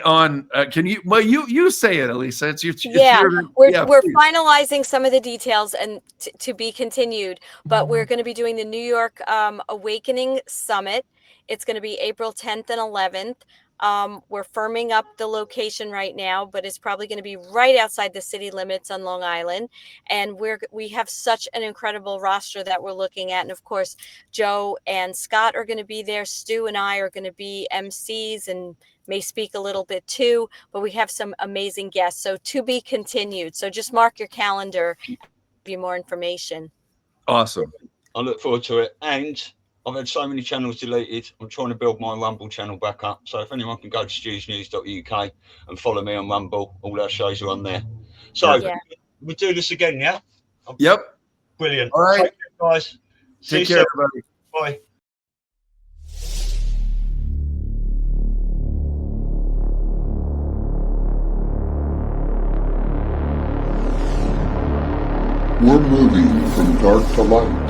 on can you you say it, Elisa? It's We're finalizing some of the details and to be continued, but we're going to be doing the New York Awakening Summit. It's going to be April 10th and 11th. We're firming up the location right now, but it's probably going to be right outside the city limits on Long Island. And we have such an incredible roster that we're looking at. And of course, Joe and Scott are going to be there. Stu and I are going to be MCs and may speak a little bit too, but we have some amazing guests. So to be continued. So just mark your calendar, give you more information. Awesome. I look forward to it. And I've had so many channels deleted. I'm trying to build my Rumble channel back up. So if anyone can go to stuesnews.uk and follow me on Rumble, all our shows are on there. So we'll do this again, yeah? Yep. Brilliant. All right. Take care, guys. Take care, everybody. Bye. We're moving from dark to light.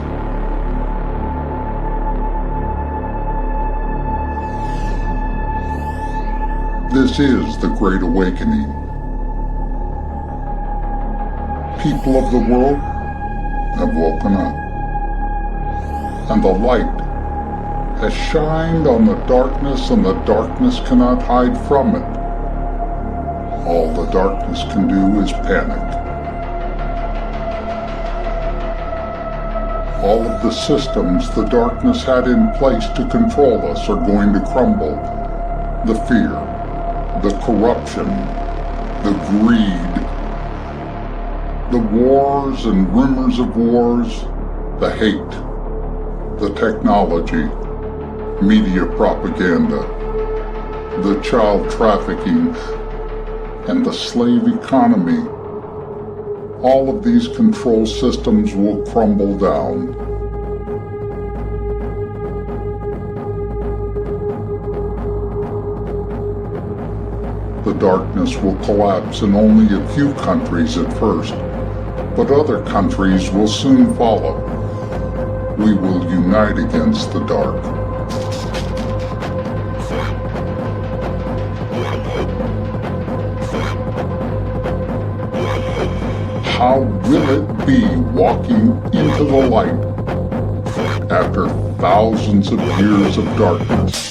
This is the Great Awakening. People of the world have woken up, and the light has shined on the darkness, and the darkness cannot hide from it. All the darkness can do is panic. All of the systems the darkness had in place to control us are going to crumble. The fear, the corruption, the greed, the wars and rumors of wars, the hate, the technology, media propaganda, the child trafficking, and the slave economy. All of these control systems will crumble down. The darkness will collapse in only a few countries at first, but other countries will soon follow. We will unite against the dark. How will it be walking into the light after thousands of years of darkness?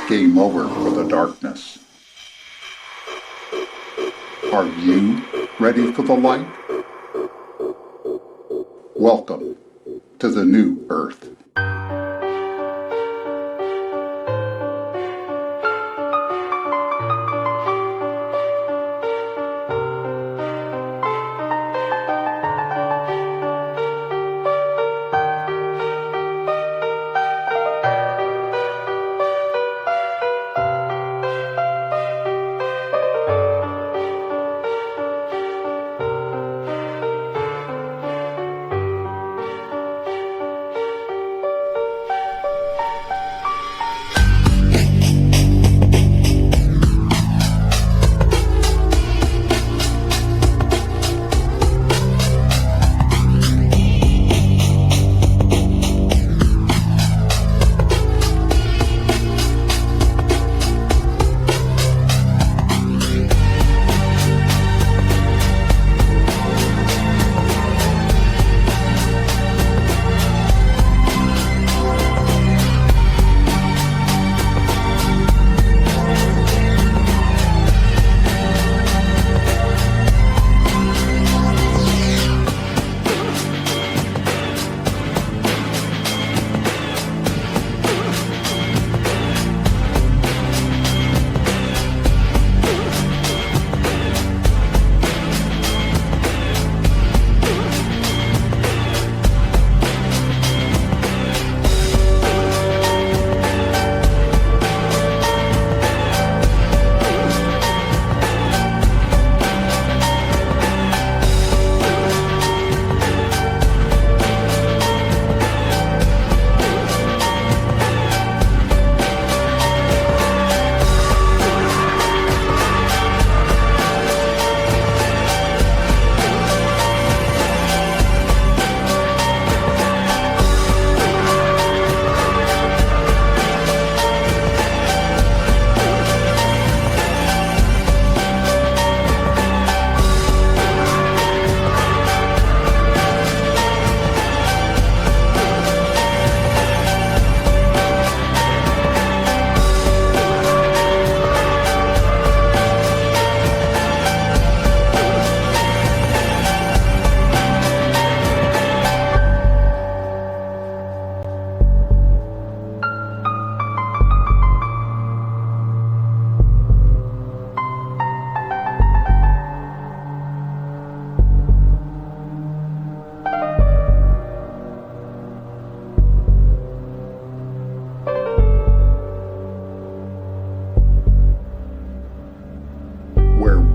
game over for the darkness. Are you ready for the light? Welcome to the new Earth.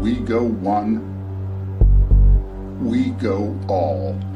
We go one, we go all.